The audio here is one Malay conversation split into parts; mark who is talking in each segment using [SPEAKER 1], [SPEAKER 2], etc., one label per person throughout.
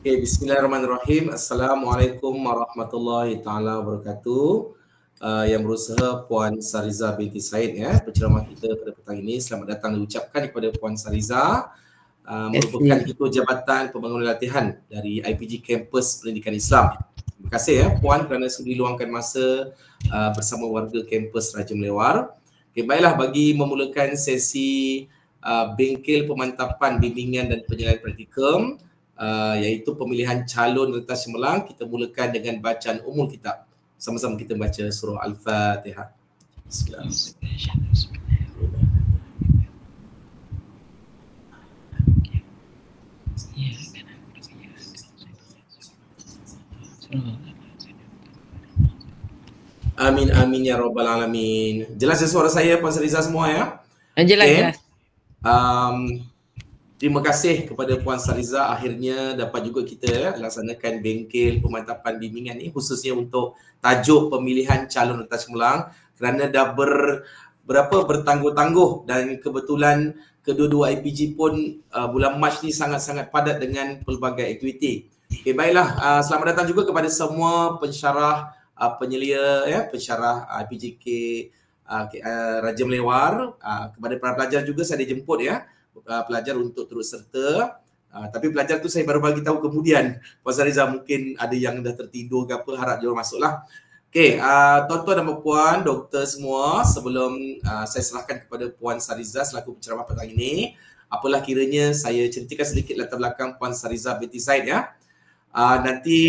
[SPEAKER 1] Okay, bismillahirrahmanirrahim. Assalamualaikum warahmatullahi taala wabarakatuh. Yang berusaha Puan Sariza binti Said penceramah kita pada petang ini. Selamat datang diucapkan kepada Puan Sariza, merupakan Ketua Jabatan Pembangunan Latihan dari IPG Kampus Pendidikan Islam. Terima kasih Puan kerana sudi luangkan masa bersama warga kampus Raja Melewar. Okay, baiklah, bagi memulakan sesi bengkel pemantapan bimbingan dan penyelesaian praktikum, iaitu pemilihan calon rentas cemerlang, kita mulakan dengan bacaan umum kitab. Sama-sama kita baca surah Al-Fatihah. Bismillahirrahmanirrahim. Amin amin ya rabbal alamin. Jelas suara saya Puan Sariza semua ya?
[SPEAKER 2] Jelas, jelas.
[SPEAKER 1] Terima kasih kepada Puan Sariza, akhirnya dapat juga kita laksanakan bengkel pemantapan bimbingan ni khususnya untuk tajuk pemilihan calon rentas cemerlang, kerana dah bertangguh-tangguh dan kebetulan kedua-dua IPG pun bulan Mac ni sangat-sangat padat dengan pelbagai aktiviti. Okay, baiklah, selamat datang juga kepada semua pensyarah penyelia pensyarah IPGK Raja Melewar. Kepada para pelajar juga saya dijemput pelajar untuk turut serta. Tapi pelajar tu saya baru bagi tahu kemudian. Puan Sariza mungkin ada yang dah tertidur ke apa, harap dia masuklah. Okey, tuan-tuan dan puan, doktor semua, sebelum saya serahkan kepada Puan Sariza selaku penceramah petang ini, apalah kiranya saya ceritakan sedikit latar belakang Puan Sariza binti Said nanti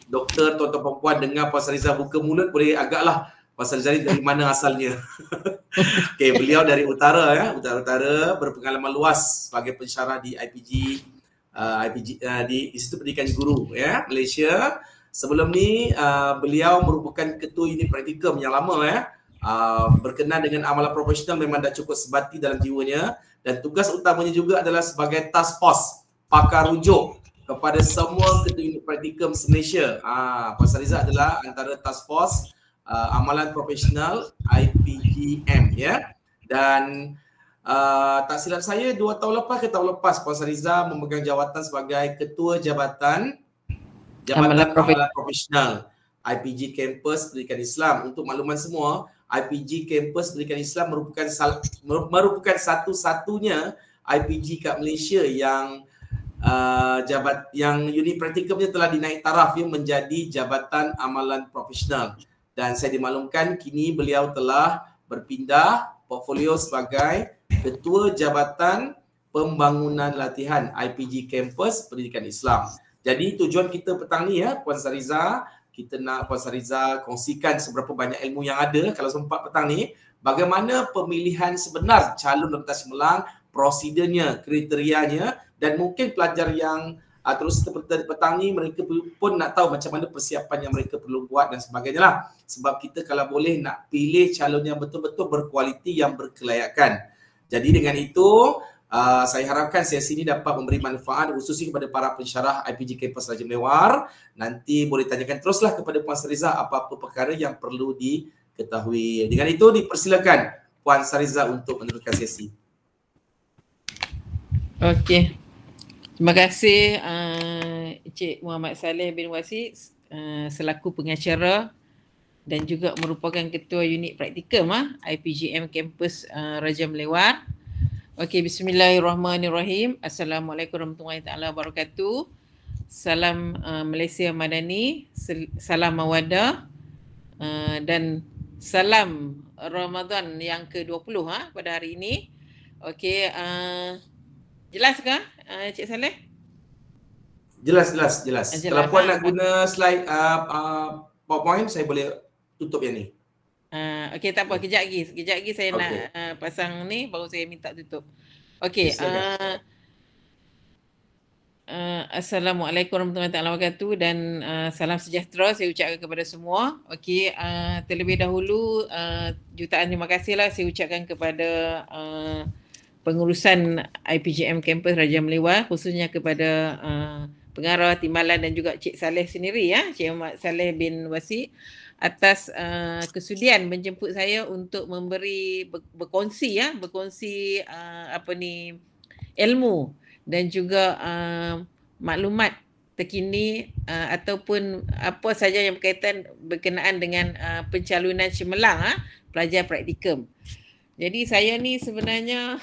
[SPEAKER 1] doktor, tuan-tuan dan puan dengar Puan Sariza buka mulut boleh agaklah Puan Sariza dari mana asalnya. Okay, beliau dari utara utara berpengalaman luas sebagai pensyarah di IPG di Institut Pendidikan Guru Malaysia. Sebelum ni beliau merupakan ketua unit praktikum yang lama berkenaan dengan amalan profesional, memang dah cukup sebati dalam jiwanya, dan tugas utamanya juga adalah sebagai task force pakar rujuk kepada semua ketua unit praktikum se-Malaysia. Puan Sariza adalah antara task force amalan profesional IPGM dan tak silap saya 2 tahun lepas Puan Sariza memegang jawatan sebagai Ketua Jabatan Amalan Profesional IPG Kampus Pendidikan Islam. Untuk makluman semua, IPG Kampus Pendidikan Islam merupakan satu-satunya IPG kat Malaysia yang yang unit praktikumnya telah dinaik taraf menjadi Jabatan Amalan Profesional. Dan saya dimaklumkan kini beliau telah berpindah portfolio sebagai Ketua Jabatan Pembangunan Latihan IPG Kampus Pendidikan Islam. Jadi tujuan kita petang ni Puan Sariza, kita nak Puan Sariza kongsikan seberapa banyak ilmu yang ada kalau sempat petang ni, bagaimana pemilihan sebenar calon rentas cemerlang, prosedurnya, kriterianya, dan mungkin pelajar yang terus seperti petang ni mereka pun nak tahu macam mana persiapan yang mereka perlu buat dan sebagainya lah. Sebab kita kalau boleh nak pilih calon yang betul-betul berkualiti, yang berkelayakan. Jadi dengan itu saya harapkan sesi ini dapat memberi manfaat khususnya kepada para pensyarah IPG Kampus Raja Melewar. Nanti boleh tanyakan teruslah kepada Puan Sariza apa-apa perkara yang perlu diketahui. Dengan itu dipersilakan Puan Sariza untuk meneruskan sesi.
[SPEAKER 2] Okey. Terima kasih Encik Muhammad Saleh bin Wasi selaku pengacara dan juga merupakan ketua unit praktikum IPGM Kampus Raja Melewar. Okey, bismillahirrahmanirrahim. Assalamualaikum warahmatullahi taala wabarakatuh. Salam Malaysia Madani, salam mawaddah dan salam Ramadan yang ke-20 pada hari ini. Okey, jelas ke Cik Saleh?
[SPEAKER 1] Jelas. Kalau puan nak guna slide PowerPoint, saya boleh tutup yang ni.
[SPEAKER 2] Okey, tak apa, kejap lagi saya nak pasang ni baru saya minta tutup. Okey, Assalamualaikum warahmatullahi wabarakatuh dan salam sejahtera saya ucapkan kepada semua. Okey, terlebih dahulu jutaan terima kasihlah saya ucapkan kepada pengurusan IPGM Kampus Raja Melewar, khususnya kepada pengarah timbalan dan juga Cik Saleh sendiri Cik Muhammad Saleh bin Wasi atas kesudian menjemput saya untuk memberi berkongsi ilmu dan juga maklumat terkini ataupun apa saja yang berkenaan dengan pencalonan cemerlang pelajar praktikum. Jadi saya ni sebenarnya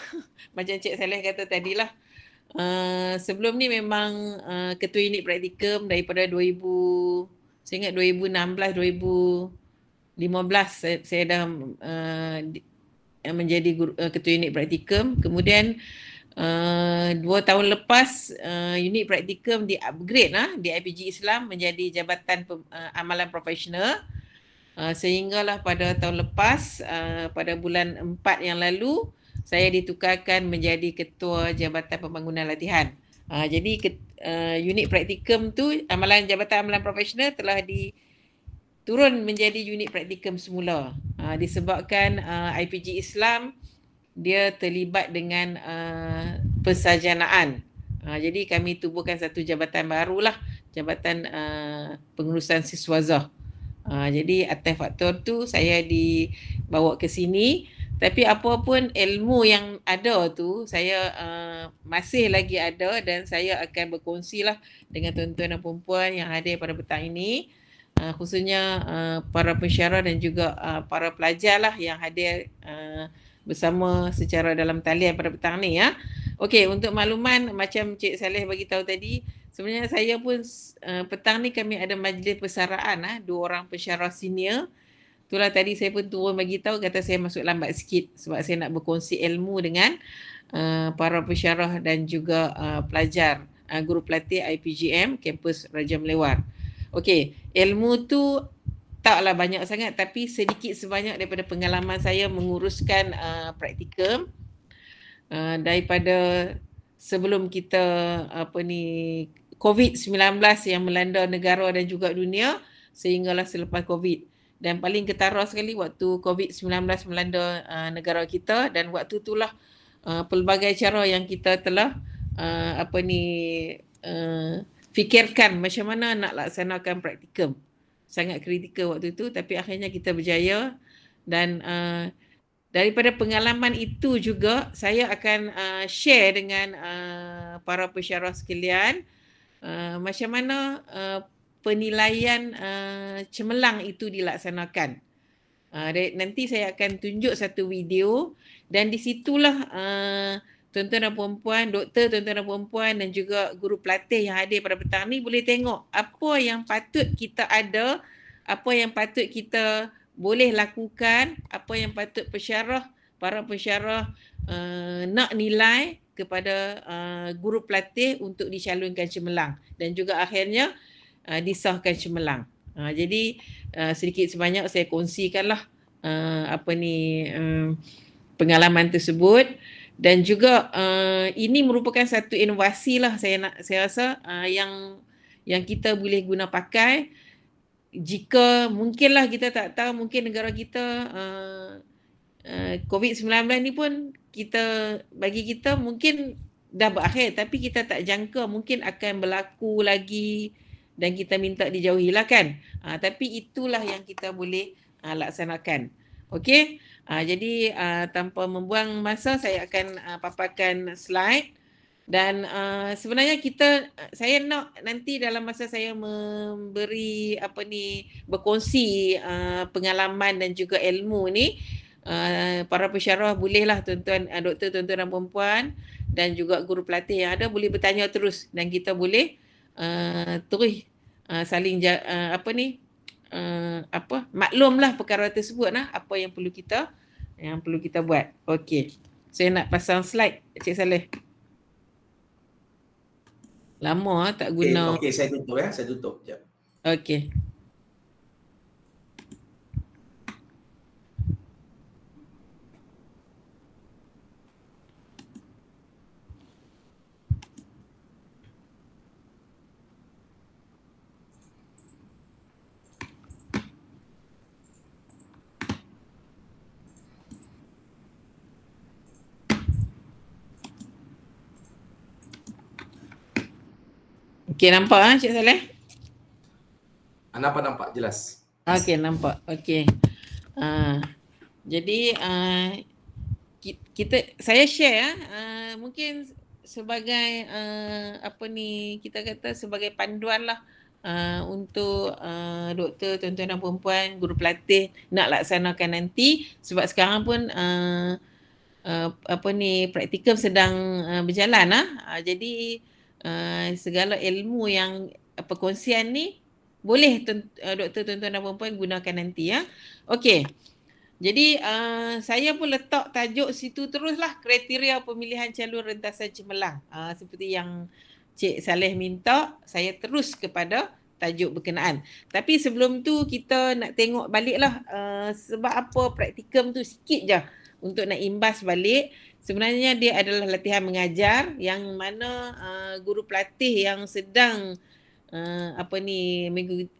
[SPEAKER 2] macam Cik Saleh kata tadilah, sebelum ni memang ketua unit praktikum daripada 2000, saya ingat 2016, 2015 saya dah menjadi ketua unit praktikum. Kemudian 2 tahun lepas unit praktikum di-upgrade di IPG Islam menjadi Jabatan Amalan Profesional. Sehinggalah pada tahun lepas, pada bulan 4 yang lalu, saya ditukarkan menjadi Ketua Jabatan Pembangunan Latihan. Jadi unit praktikum tu, Jabatan Amalan Profesional telah turun menjadi unit praktikum semula. Disebabkan IPG Islam dia terlibat dengan persarjanaan. Jadi kami tubuhkan satu jabatan barulah, Jabatan Pengurusan Siswazah. Jadi atas faktor tu saya dibawa ke sini, tapi apapun ilmu yang ada tu saya masih lagi ada, dan saya akan berkongsilah dengan tuan-tuan dan puan-puan yang hadir pada petang ini, khususnya para pensyarah dan juga para pelajar lah yang hadir bersama secara dalam talian pada petang ni ya. Okey, untuk makluman macam Cik Saleh bagi tahu tadi, sebenarnya saya pun petang ni kami ada majlis persaraan 2 orang pensyarah senior. Itulah tadi saya pun turun bagi tahu, kata saya masuk lambat sikit sebab saya nak berkongsi ilmu dengan para pensyarah dan juga pelajar guru pelatih IPGM kampus Raja Melewar. Okey, ilmu tu taklah banyak sangat, tapi sedikit sebanyak daripada pengalaman saya menguruskan praktikum daripada sebelum kita COVID-19 yang melanda negara dan juga dunia sehinggalah selepas COVID. Dan paling ketara sekali waktu COVID-19 melanda negara kita, dan waktu itulah pelbagai cara yang kita telah fikirkan macam mana nak laksanakan praktikum. Sangat kritikal waktu itu, tapi akhirnya kita berjaya. Dan daripada pengalaman itu juga saya akan share dengan para pensyarah sekalian macam mana penilaian cemerlang itu dilaksanakan. Nanti saya akan tunjuk satu video, dan di situlah tuan-tuan dan puan-puan, doktor, tuan-tuan dan puan-puan dan juga guru pelatih yang hadir pada petang ni boleh tengok apa yang patut kita ada, apa yang patut kita boleh lakukan, apa yang patut para pensyarah nak nilai kepada guru pelatih untuk dicalonkan cemerlang dan juga akhirnya disahkan cemerlang. Jadi sedikit sebanyak saya kongsikanlah pengalaman tersebut, dan juga ini merupakan satu inovasi lah saya rasa yang kita boleh guna pakai jika mungkinlah kita tak tahu, mungkin negara kita COVID-19 ni pun bagi kita mungkin dah berakhir, tapi kita tak jangka mungkin akan berlaku lagi dan kita minta dijauhilah kan. Tapi itulah yang kita boleh laksanakan. Okey. Jadi tanpa membuang masa saya akan paparkan slide, dan sebenarnya saya nak nanti dalam masa saya memberi berkongsi pengalaman dan juga ilmu ni, para pensyarah bolehlah tuan-tuan doktor, tuan-tuan dan puan-puan dan juga guru pelatih yang ada boleh bertanya terus, dan kita boleh terus saling maklumlah perkara tersebut apa yang perlu kita buat. Okey. Saya nak pasang slide Cik Saleh. Lama tak guna.
[SPEAKER 1] Okey, saya tutup ya. Saya tutup. Sekejap.
[SPEAKER 2] Okey. Okey, nampak Cik Saleh?
[SPEAKER 1] Nampak jelas.
[SPEAKER 2] Okey, nampak. Okey. Jadi saya share mungkin sebagai kita kata sebagai panduan lah untuk doktor, tuan-tuan dan puan-puan, guru pelatih nak laksanakan nanti, sebab sekarang pun praktikum sedang berjalan lah. Jadi segala ilmu yang perkongsian ni boleh doktor, tuan-tuan dan puan-puan gunakan nanti ya. Okey. Jadi saya pun letak tajuk situ teruslah, kriteria pemilihan calon rentasan cemerlang. Seperti yang Cik Saleh minta, saya terus kepada tajuk berkenaan. Tapi sebelum tu kita nak tengok baliklah sebab apa praktikum tu sikit je untuk nak imbas balik. Sebenarnya dia adalah latihan mengajar yang mana guru pelatih yang sedang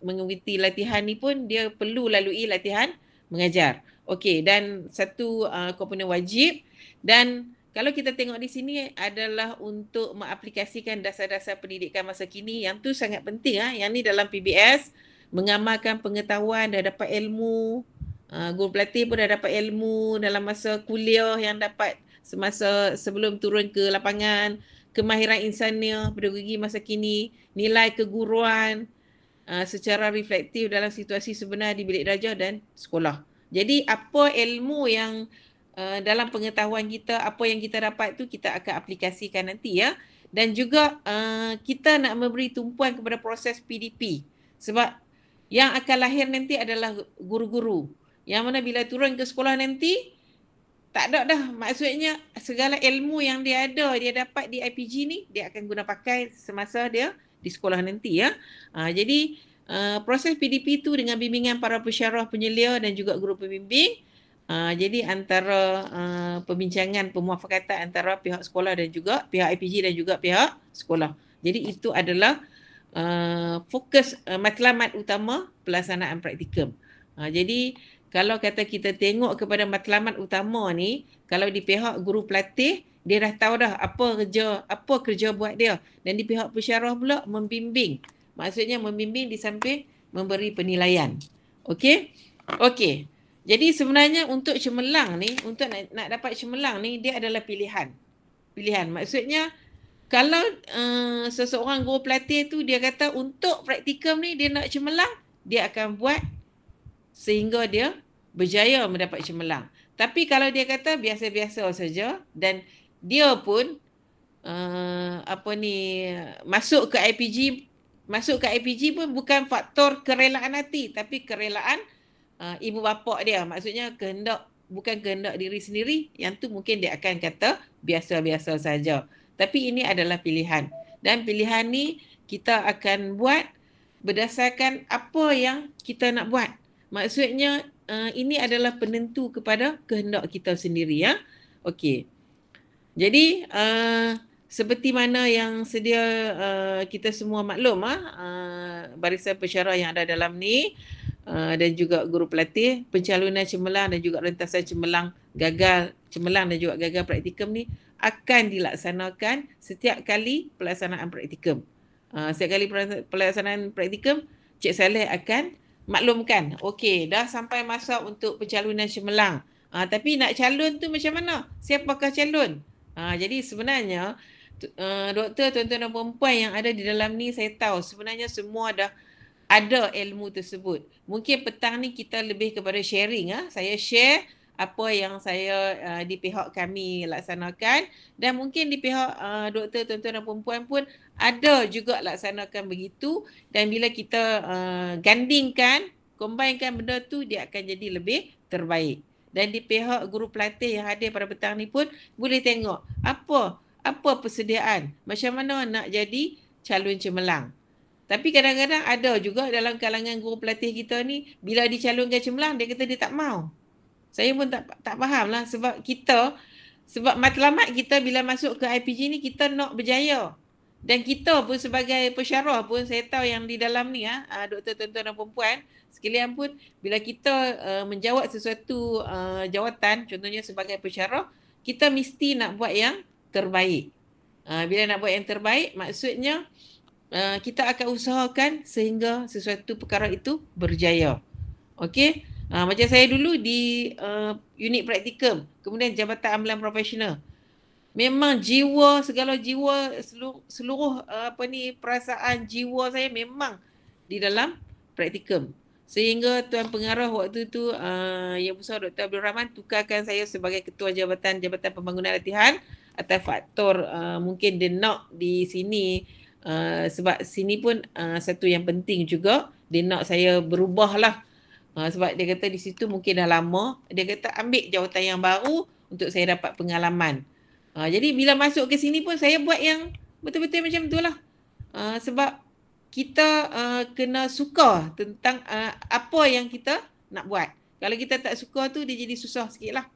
[SPEAKER 2] mengikuti latihan ni pun dia perlu lalui latihan mengajar. Okey, dan satu komponen wajib, dan kalau kita tengok di sini adalah untuk mengaplikasikan dasar-dasar pendidikan masa kini, yang tu sangat penting yang ni dalam PBS, mengamalkan pengetahuan, dah dapat ilmu, guru pelatih pun dah dapat ilmu dalam masa kuliah yang dapat semasa sebelum turun ke lapangan, kemahiran insania, pedagogi masa kini, nilai keguruan secara reflektif dalam situasi sebenar di bilik darjah dan sekolah. Jadi apa ilmu yang dalam pengetahuan kita, apa yang kita dapat tu kita akan aplikasikan nanti ya. Dan juga kita nak memberi tumpuan kepada proses PDP. Sebab yang akan lahir nanti adalah guru-guru. Yang mana bila turun ke sekolah nanti, tak ada dah. Maksudnya segala ilmu yang dia ada, dia dapat di IPG ni, dia akan guna pakai semasa dia di sekolah nanti ya. Jadi proses PDP tu dengan bimbingan para pensyarah penyelia dan juga guru pembimbing. Jadi antara perbincangan pemuafakatan antara pihak sekolah dan juga pihak IPG dan juga pihak sekolah. Jadi itu adalah fokus matlamat utama pelaksanaan praktikum. Jadi kalau kata kita tengok kepada matlamat utama ni, kalau di pihak guru pelatih, dia dah tahu dah apa kerja buat dia. Dan di pihak pensyarah pula membimbing. Maksudnya membimbing di samping memberi penilaian. Okey? Okey. Jadi sebenarnya untuk cemerlang ni, untuk nak dapat cemerlang ni, dia adalah pilihan. Pilihan. Maksudnya kalau seseorang guru pelatih tu dia kata untuk praktikum ni dia nak cemerlang, dia akan buat sehingga dia berjaya mendapat cemerlang. Tapi kalau dia kata biasa-biasa saja dan dia pun masuk ke IPG pun bukan faktor kerelaan hati, tapi kerelaan ibu bapa dia. Maksudnya bukan kehendak diri sendiri, yang tu mungkin dia akan kata biasa-biasa saja. Tapi ini adalah pilihan. Dan pilihan ni kita akan buat berdasarkan apa yang kita nak buat. Maksudnya ini adalah penentu kepada kehendak kita sendiri ya. Okey. Jadi seperti mana yang sedia kita semua maklum barisan pensyarah yang ada dalam ni dan juga guru pelatih, pencalonan cemerlang dan juga rentasan cemerlang dan juga gagal praktikum ni akan dilaksanakan setiap kali pelaksanaan praktikum. Setiap kali pelaksanaan praktikum, Cik Saleh akan maklumkan, okey, dah sampai masa untuk pencalonan cemerlang. Tapi nak calon tu macam mana? Siapakah calon? Jadi sebenarnya doktor, tuan-tuan dan puan-puan yang ada di dalam ni, saya tahu sebenarnya semua dah ada ilmu tersebut. Mungkin petang ni kita lebih kepada sharing. Saya share apa yang saya di pihak kami laksanakan, dan mungkin di pihak doktor, tuan-tuan dan puan-puan pun ada juga laksanakan begitu. Dan bila kita gandingkan, combinekan benda tu, dia akan jadi lebih terbaik. Dan di pihak guru pelatih yang hadir pada petang ni pun boleh tengok apa persediaan, macam mana nak jadi calon cemerlang. Tapi kadang-kadang ada juga dalam kalangan guru pelatih kita ni, bila dicalonkan cemerlang, dia kata dia tak mau. Saya pun tak faham lah, sebab matlamat kita bila masuk ke IPG ni, kita nak berjaya. Dan kita pun sebagai pensyarah pun, saya tahu yang di dalam ni doktor, tuan-tuan dan perempuan sekalian pun, bila kita menjawab sesuatu jawatan, contohnya sebagai pensyarah, kita mesti nak buat yang terbaik. Bila nak buat yang terbaik, maksudnya kita akan usahakan sehingga sesuatu perkara itu berjaya. Okey? Macam saya dulu di unit praktikum, kemudian Jabatan Amalan Profesional. memang jiwa, segala jiwa, seluruh perasaan jiwa saya memang di dalam praktikum. Sehingga Tuan Pengarah waktu tu Yang Besar Dr. Abdul Rahman tukarkan saya sebagai Ketua Jabatan Pembangunan Latihan atas faktor mungkin dia nak di sini, sebab sini pun satu yang penting juga, dia nak saya berubah lah. Sebab dia kata di situ mungkin dah lama, dia kata ambil jawatan yang baru untuk saya dapat pengalaman. Jadi bila masuk ke sini pun saya buat yang betul-betul macam tu lah. Sebab kita kena suka tentang apa yang kita nak buat. Kalau kita tak suka tu dia jadi susah sikit lah.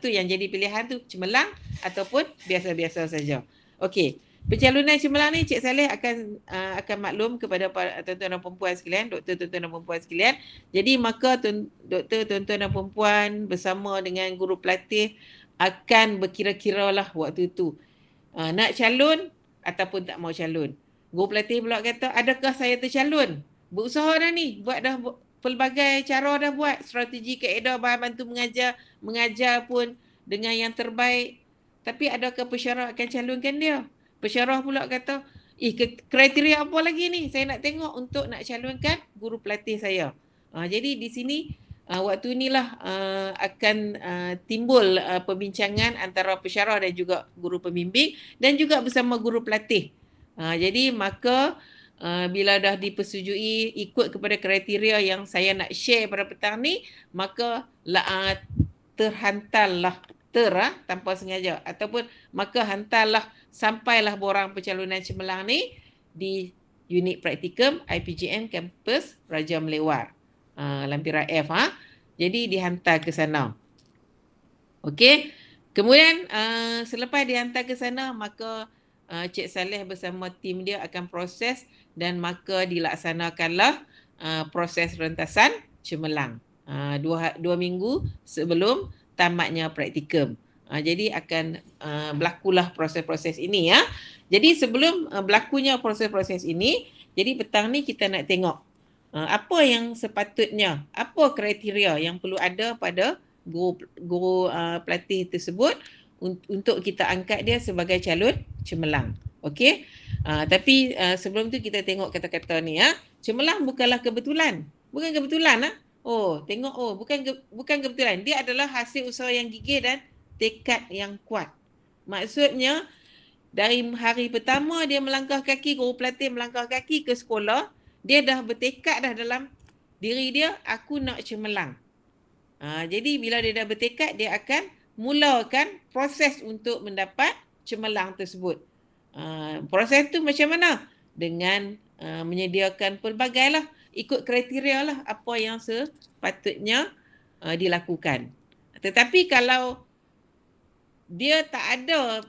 [SPEAKER 2] Tu yang jadi pilihan tu, cemerlang ataupun biasa-biasa saja. Okey, pencalonan cemerlang ni Cik Saleh akan maklum kepada tuan-tuan dan perempuan sekalian, doktor tuan-tuan dan perempuan sekalian. Jadi maka doktor tuan-tuan dan perempuan bersama dengan guru pelatih akan berkira-kira lah waktu tu. Nak calon ataupun tak mau calon. Guru pelatih pula kata, adakah saya tercalon? Berusaha dah ni, buat dah pelbagai cara dah buat, strategi, kaedah, bahan bantu mengajar pun dengan yang terbaik. Tapi adakah pensyarah akan calonkan dia? Pensyarah pula kata, kriteria apa lagi ni saya nak tengok untuk nak calonkan guru pelatih saya. Jadi di sini waktu inilah akan timbul perbincangan antara pensyarah dan juga guru pembimbing dan juga bersama guru pelatih. Jadi maka bila dah dipersetujui ikut kepada kriteria yang saya nak share pada petang ni, maka terhantarlah tanpa sengaja ataupun maka hantarlah sampailah borang pencalonan cemerlang ni di unit praktikum IPGN kampus Raja Melewar, Lampiran F. Jadi dihantar ke sana. Okey. Kemudian selepas dihantar ke sana, maka Cik Saleh bersama tim dia akan proses dan maka dilaksanakanlah proses rentasan cemerlang 2 minggu sebelum tamatnya praktikum. Jadi akan berlakulah proses-proses ini ya. Jadi sebelum berlakunya proses-proses ini, jadi petang ni kita nak tengok apa yang sepatutnya, apa kriteria yang perlu ada pada guru pelatih tersebut untuk kita angkat dia sebagai calon cemerlang. Okey. Tapi sebelum tu kita tengok kata-kata ni ya. Cemerlang bukanlah kebetulan. Bukan kebetulan tengok bukan kebetulan. Dia adalah hasil usaha yang gigih dan tekad yang kuat. Maksudnya dari hari pertama dia melangkah kaki, guru pelatih melangkah kaki ke sekolah, dia dah bertekad dah dalam diri dia, aku nak cemerlang. Jadi bila dia dah bertekad, dia akan mulakan proses untuk mendapat cemerlang tersebut. Proses tu macam mana? Dengan menyediakan pelbagai lah, ikut kriteria lah apa yang sepatutnya dilakukan. Tetapi kalau dia tak ada,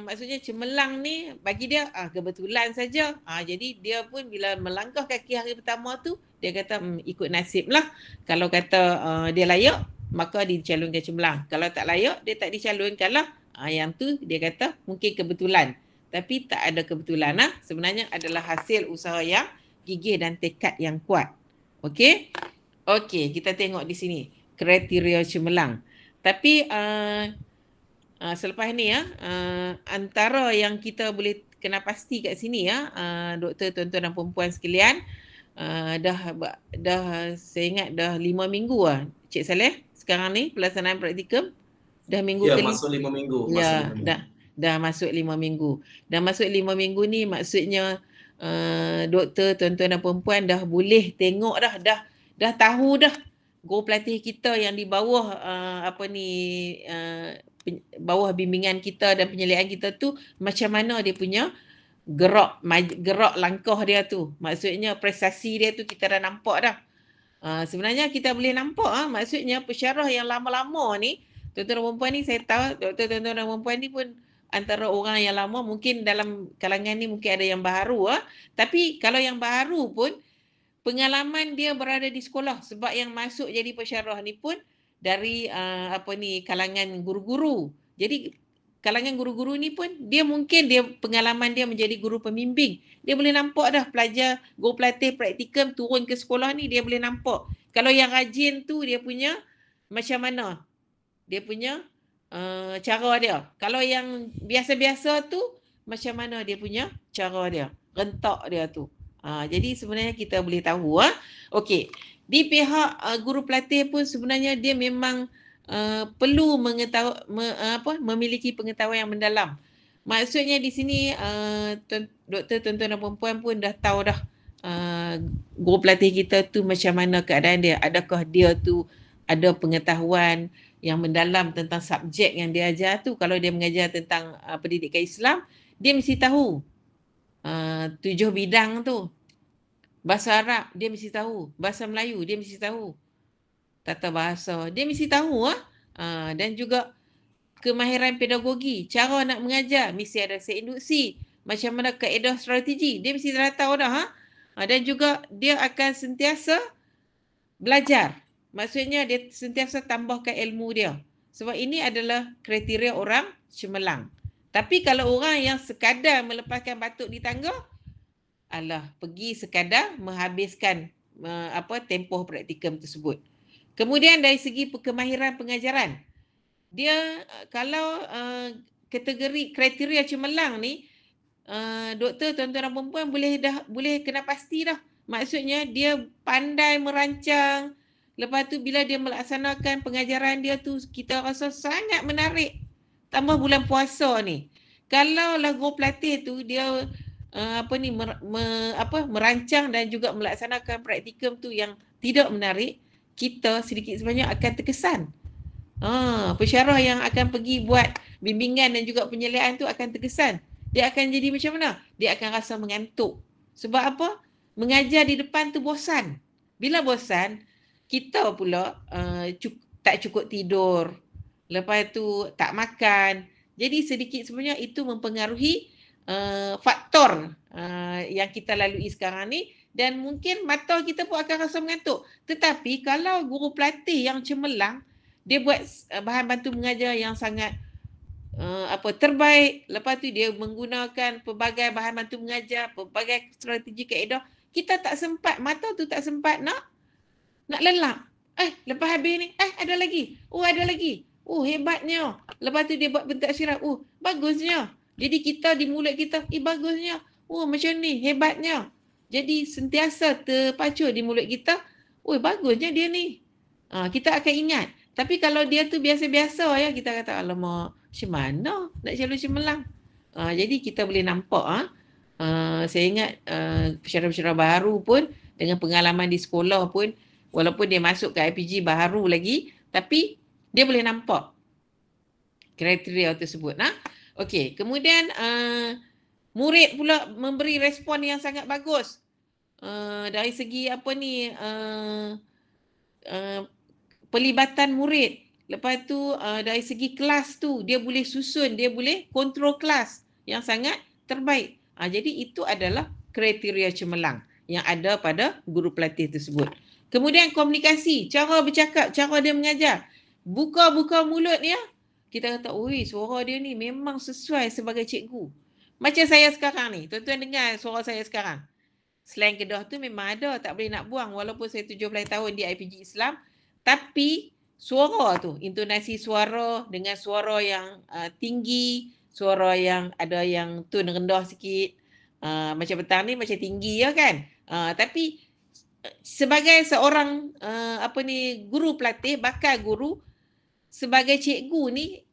[SPEAKER 2] maksudnya cemerlang ni bagi dia kebetulan saja. Jadi dia pun bila melangkah kaki hari pertama tu, dia kata ikut nasib lah. Kalau kata dia layak, maka dicalonkan cemerlang. Kalau tak layak, dia tak dicalonkan lah. Yang tu dia kata mungkin kebetulan. Tapi tak ada kebetulan lah. Sebenarnya adalah hasil usaha yang gigih dan tekad yang kuat. Okey? Okey, kita tengok di sini. Kriteria cemerlang. Tapi selepas ni antara yang kita boleh kena pasti kat sini doktor, tuan-tuan dan perempuan sekalian, dah saya ingat dah 5 minggu Cik Saleh sekarang ni pelaksanaan praktikum dah minggu
[SPEAKER 1] ke masuk 5 minggu.
[SPEAKER 2] Dah masuk 5 minggu. Dah masuk 5 minggu ni maksudnya doktor, tuan-tuan dan perempuan dah boleh tengok dah tahu dah guru pelatih kita yang di bawah bawah bimbingan kita dan penyelidikan kita tu macam mana dia punya gerak langkah dia tu. Maksudnya prestasi dia tu kita dah nampak dah. Sebenarnya kita boleh nampak maksudnya pensyarah yang lama-lama ni, tuan-tuan dan perempuan ni, saya tahu doktor, tuan-tuan dan perempuan ni pun antara orang yang lama, mungkin dalam kalangan ni mungkin ada yang baru tapi kalau yang baru pun pengalaman dia berada di sekolah, sebab yang masuk jadi pensyarah ni pun dari kalangan guru-guru. Jadi kalangan guru-guru ni pun dia mungkin pengalaman dia menjadi guru pembimbing. Dia boleh nampak dah pelajar guru pelatih praktikum turun ke sekolah ni, dia boleh nampak. Kalau yang rajin tu dia punya macam mana? Dia punya cara dia. Kalau yang biasa-biasa tu macam mana dia punya cara dia, rentak dia tu. Jadi sebenarnya kita boleh tahu. Okey, di pihak guru pelatih pun sebenarnya dia memang perlu memiliki pengetahuan yang mendalam. Maksudnya di sini doktor, tuan-tuan dan puan-puan pun dah tahu dah guru pelatih kita tu macam mana keadaan dia. Adakah dia tu ada pengetahuan yang mendalam tentang subjek yang dia ajar tu. Kalau dia mengajar tentang pendidikan Islam, dia mesti tahu 7 bidang tu. Bahasa Arab dia mesti tahu, bahasa Melayu dia mesti tahu, tata bahasa dia mesti tahu. Dan juga kemahiran pedagogi, cara nak mengajar mesti ada seinduksi, macam mana kaedah strategi dia mesti dah tahu dah. Dan juga dia akan sentiasa belajar. Maksudnya dia sentiasa tambahkan ilmu dia. Sebab ini adalah kriteria orang cemerlang. Tapi kalau orang yang sekadar melepaskan batuk di tangga, pergi sekadar menghabiskan tempoh praktikum tersebut. Kemudian dari segi kemahiran pengajaran, dia kalau kategori kriteria cemerlang ni, doktor, tuan-tuan dan perempuan boleh kena pasti dah. Maksudnya dia pandai merancang. Lepas tu bila dia melaksanakan pengajaran dia tu, kita rasa sangat menarik. Tambah bulan puasa ni, kalau lah guru pelatih tu dia merancang dan juga melaksanakan praktikum tu yang tidak menarik, kita sedikit sebanyak akan terkesan. Pensyarah yang akan pergi buat bimbingan dan juga penyelidikan tu akan terkesan. Dia akan jadi macam mana? Dia akan rasa mengantuk. Sebab apa? Mengajar di depan tu bosan. Bila bosan, kita pula tak cukup tidur. Lepas tu tak makan. Jadi sedikit sebenarnya itu mempengaruhi faktor yang kita lalui sekarang ni, dan mungkin mata kita pun akan rasa mengantuk. Tetapi kalau guru pelatih yang cemerlang, dia buat bahan bantu mengajar yang sangat terbaik. Lepas tu dia menggunakan pelbagai bahan bantu mengajar, pelbagai strategi kaedah. Kita tak sempat, mata tu tak sempat nak lelap. Lepas habis ni, ada lagi. Ada lagi. Hebatnya. Lepas tu dia buat pentaksiran. Bagusnya. Jadi kita di mulut kita, bagusnya. Macam ni, hebatnya. Jadi sentiasa terpacu di mulut kita, bagusnya dia ni. Kita akan ingat. Tapi kalau dia tu biasa-biasa ya, kita kata, alamak, macam mana nak selalu cemerlang. Jadi kita boleh nampak. Saya ingat pensyarah-pensyarah baru pun dengan pengalaman di sekolah pun, walaupun dia masuk ke IPG baru lagi, tapi dia boleh nampak kriteria tersebut. Okey, kemudian murid pula memberi respon yang sangat bagus. Dari segi pelibatan murid. Lepas tu dari segi kelas tu, dia boleh susun, dia boleh kontrol kelas yang sangat terbaik. Jadi itu adalah kriteria cemerlang yang ada pada guru pelatih tersebut. Kemudian komunikasi, cara bercakap, cara dia mengajar. Buka-buka mulut dia, kita kata, suara dia ni memang sesuai sebagai cikgu. Macam saya sekarang ni, tuan-tuan dengar suara saya sekarang. Slang Kedah tu memang ada, tak boleh nak buang. Walaupun saya 17 tahun di IPG Islam, tapi suara tu, intonasi suara dengan suara yang tinggi, suara yang ada yang tone rendah sikit. Macam petang ni macam tinggi ya kan. Tapi sebagai seorang guru pelatih, bakal guru, sebagai cikgu ni,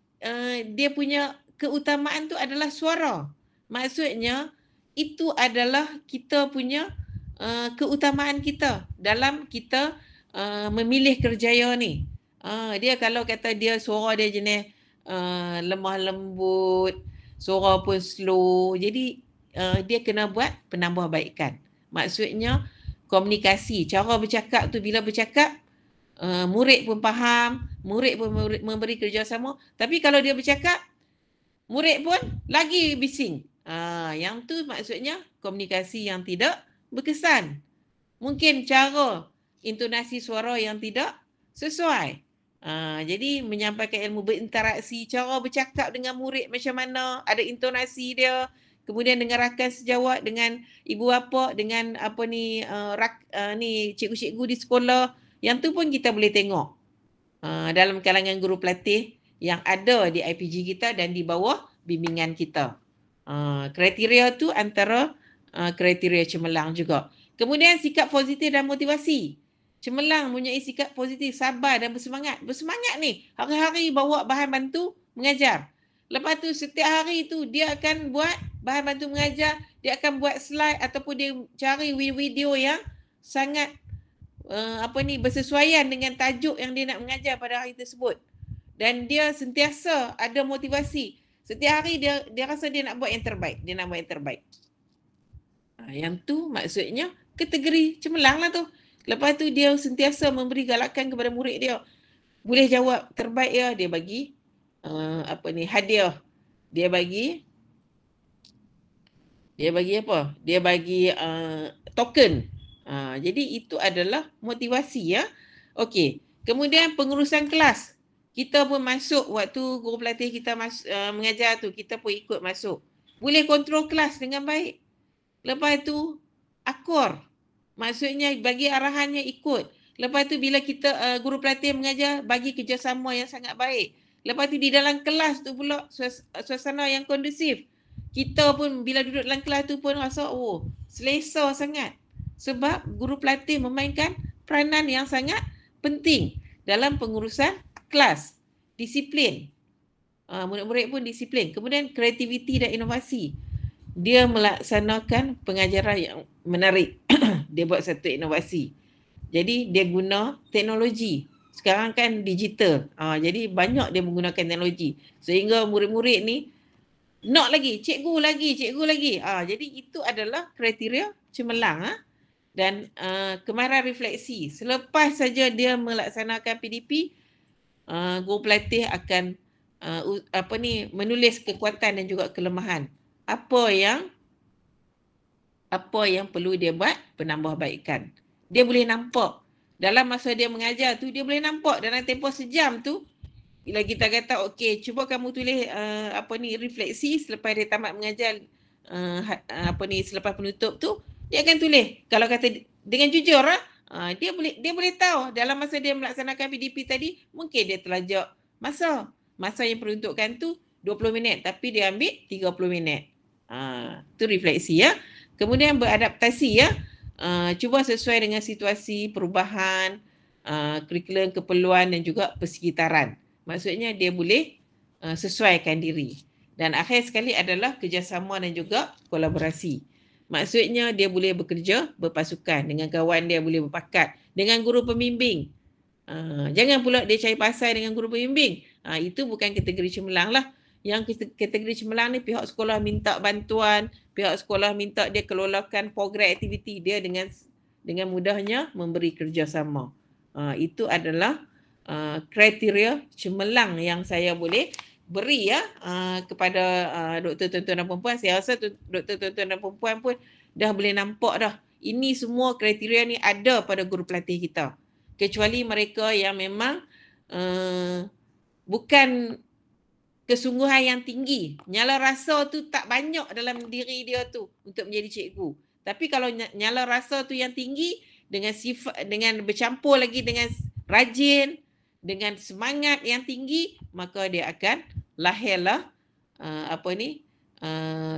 [SPEAKER 2] dia punya keutamaan tu adalah suara. Maksudnya itu adalah kita punya keutamaan kita dalam kita memilih kerjaya ni. Dia kalau kata dia suara dia jenis lemah lembut, suara pun slow, jadi dia kena buat penambahbaikan. Maksudnya komunikasi, cara bercakap tu, bila bercakap murid pun faham, murid pun memberi kerjasama. Tapi kalau dia bercakap, murid pun lagi bising. Yang tu maksudnya komunikasi yang tidak berkesan. Mungkin cara intonasi suara yang tidak sesuai. Jadi menyampaikan ilmu berinteraksi, cara bercakap dengan murid macam mana, ada intonasi dia. Kemudian dengarkan sejawat dengan ibu bapa, dengan cikgu-cikgu di sekolah. Yang tu pun kita boleh tengok dalam kalangan guru pelatih. yang ada di IPG kita dan di bawah bimbingan kita. Kriteria tu antara kriteria cemerlang juga. Kemudian sikap positif dan motivasi. Cemerlang mempunyai sikap positif, sabar dan bersemangat. Bersemangat ni, hari-hari bawa bahan bantu mengajar. Lepas tu setiap hari tu dia akan buat bahan bantu mengajar, dia akan buat slide ataupun dia cari video yang sangat bersesuaian dengan tajuk yang dia nak mengajar pada hari tersebut. Dan dia sentiasa ada motivasi. Setiap hari dia rasa dia nak buat yang terbaik, Yang tu maksudnya kategori cemerlang lah tu. Lepas tu dia sentiasa memberi galakan kepada murid dia. Boleh jawab terbaik ya, dia bagi hadiah. Dia bagi apa? Dia bagi token. Jadi itu adalah motivasi ya. Okey. Kemudian pengurusan kelas. Kita pun masuk waktu guru pelatih kita mengajar tu, kita pun ikut masuk. Boleh kontrol kelas dengan baik. Lepas tu akur. Maksudnya bagi arahannya ikut. Lepas tu bila kita guru pelatih mengajar, bagi kerjasama yang sangat baik. Lepas tu di dalam kelas tu pula suasana yang kondusif. Kita pun bila duduk dalam kelas tu pun rasa selesa sangat. Sebab guru pelatih memainkan peranan yang sangat penting dalam pengurusan kelas. Disiplin. Murid-murid pun disiplin. Kemudian kreativiti dan inovasi. Dia melaksanakan pengajaran yang menarik. Dia buat satu inovasi. Jadi dia guna teknologi. Sekarang kan digital. Jadi banyak dia menggunakan teknologi. Sehingga murid-murid ni nak lagi, cikgu lagi. Jadi itu adalah kriteria cemerlang. Dan kemahiran refleksi. Selepas saja dia melaksanakan PDP, guru pelatih akan menulis kekuatan dan juga kelemahan. Apa yang perlu dia buat, penambahbaikan. Dia boleh nampak dalam masa dia mengajar tu, dia boleh nampak dalam tempoh sejam tu, bila kita kata okey, cuba kamu tulis refleksi selepas dia tamat mengajar selepas penutup tu, dia akan tulis. Kalau kata dengan jujur dia boleh tahu dalam masa dia melaksanakan PDP tadi, mungkin dia terlajak masa yang peruntukkan tu 20 minit tapi dia ambil 30 minit. Tu refleksi ya. Kemudian beradaptasi ya. Cuba sesuai dengan situasi perubahan, kurikulum, keperluan dan juga persekitaran. Maksudnya dia boleh sesuaikan diri. Dan akhir sekali adalah kerjasama dan juga kolaborasi. Maksudnya dia boleh bekerja berpasukan dengan kawan dia, boleh berpakat dengan guru pembimbing. Jangan pula dia cari pasal dengan guru pembimbing. Itu bukan kategori cemerlang lah. Yang kategori cemerlang ni pihak sekolah minta bantuan, pihak sekolah minta dia kelolakan program aktiviti, dia dengan mudahnya memberi kerjasama. Itu adalah kriteria cemerlang yang saya boleh beri ya kepada doktor tuan-tuan dan perempuan. Saya rasa doktor tuan-tuan dan perempuan pun dah boleh nampak dah. Ini semua kriteria ni ada pada guru pelatih kita. Kecuali mereka yang memang bukan kesungguhan yang tinggi. Nyala rasa tu tak banyak dalam diri dia tu untuk menjadi cikgu. Tapi kalau nyala rasa tu yang tinggi, dengan sifat, dengan bercampur lagi dengan rajin, dengan semangat yang tinggi, maka dia akan lahirlah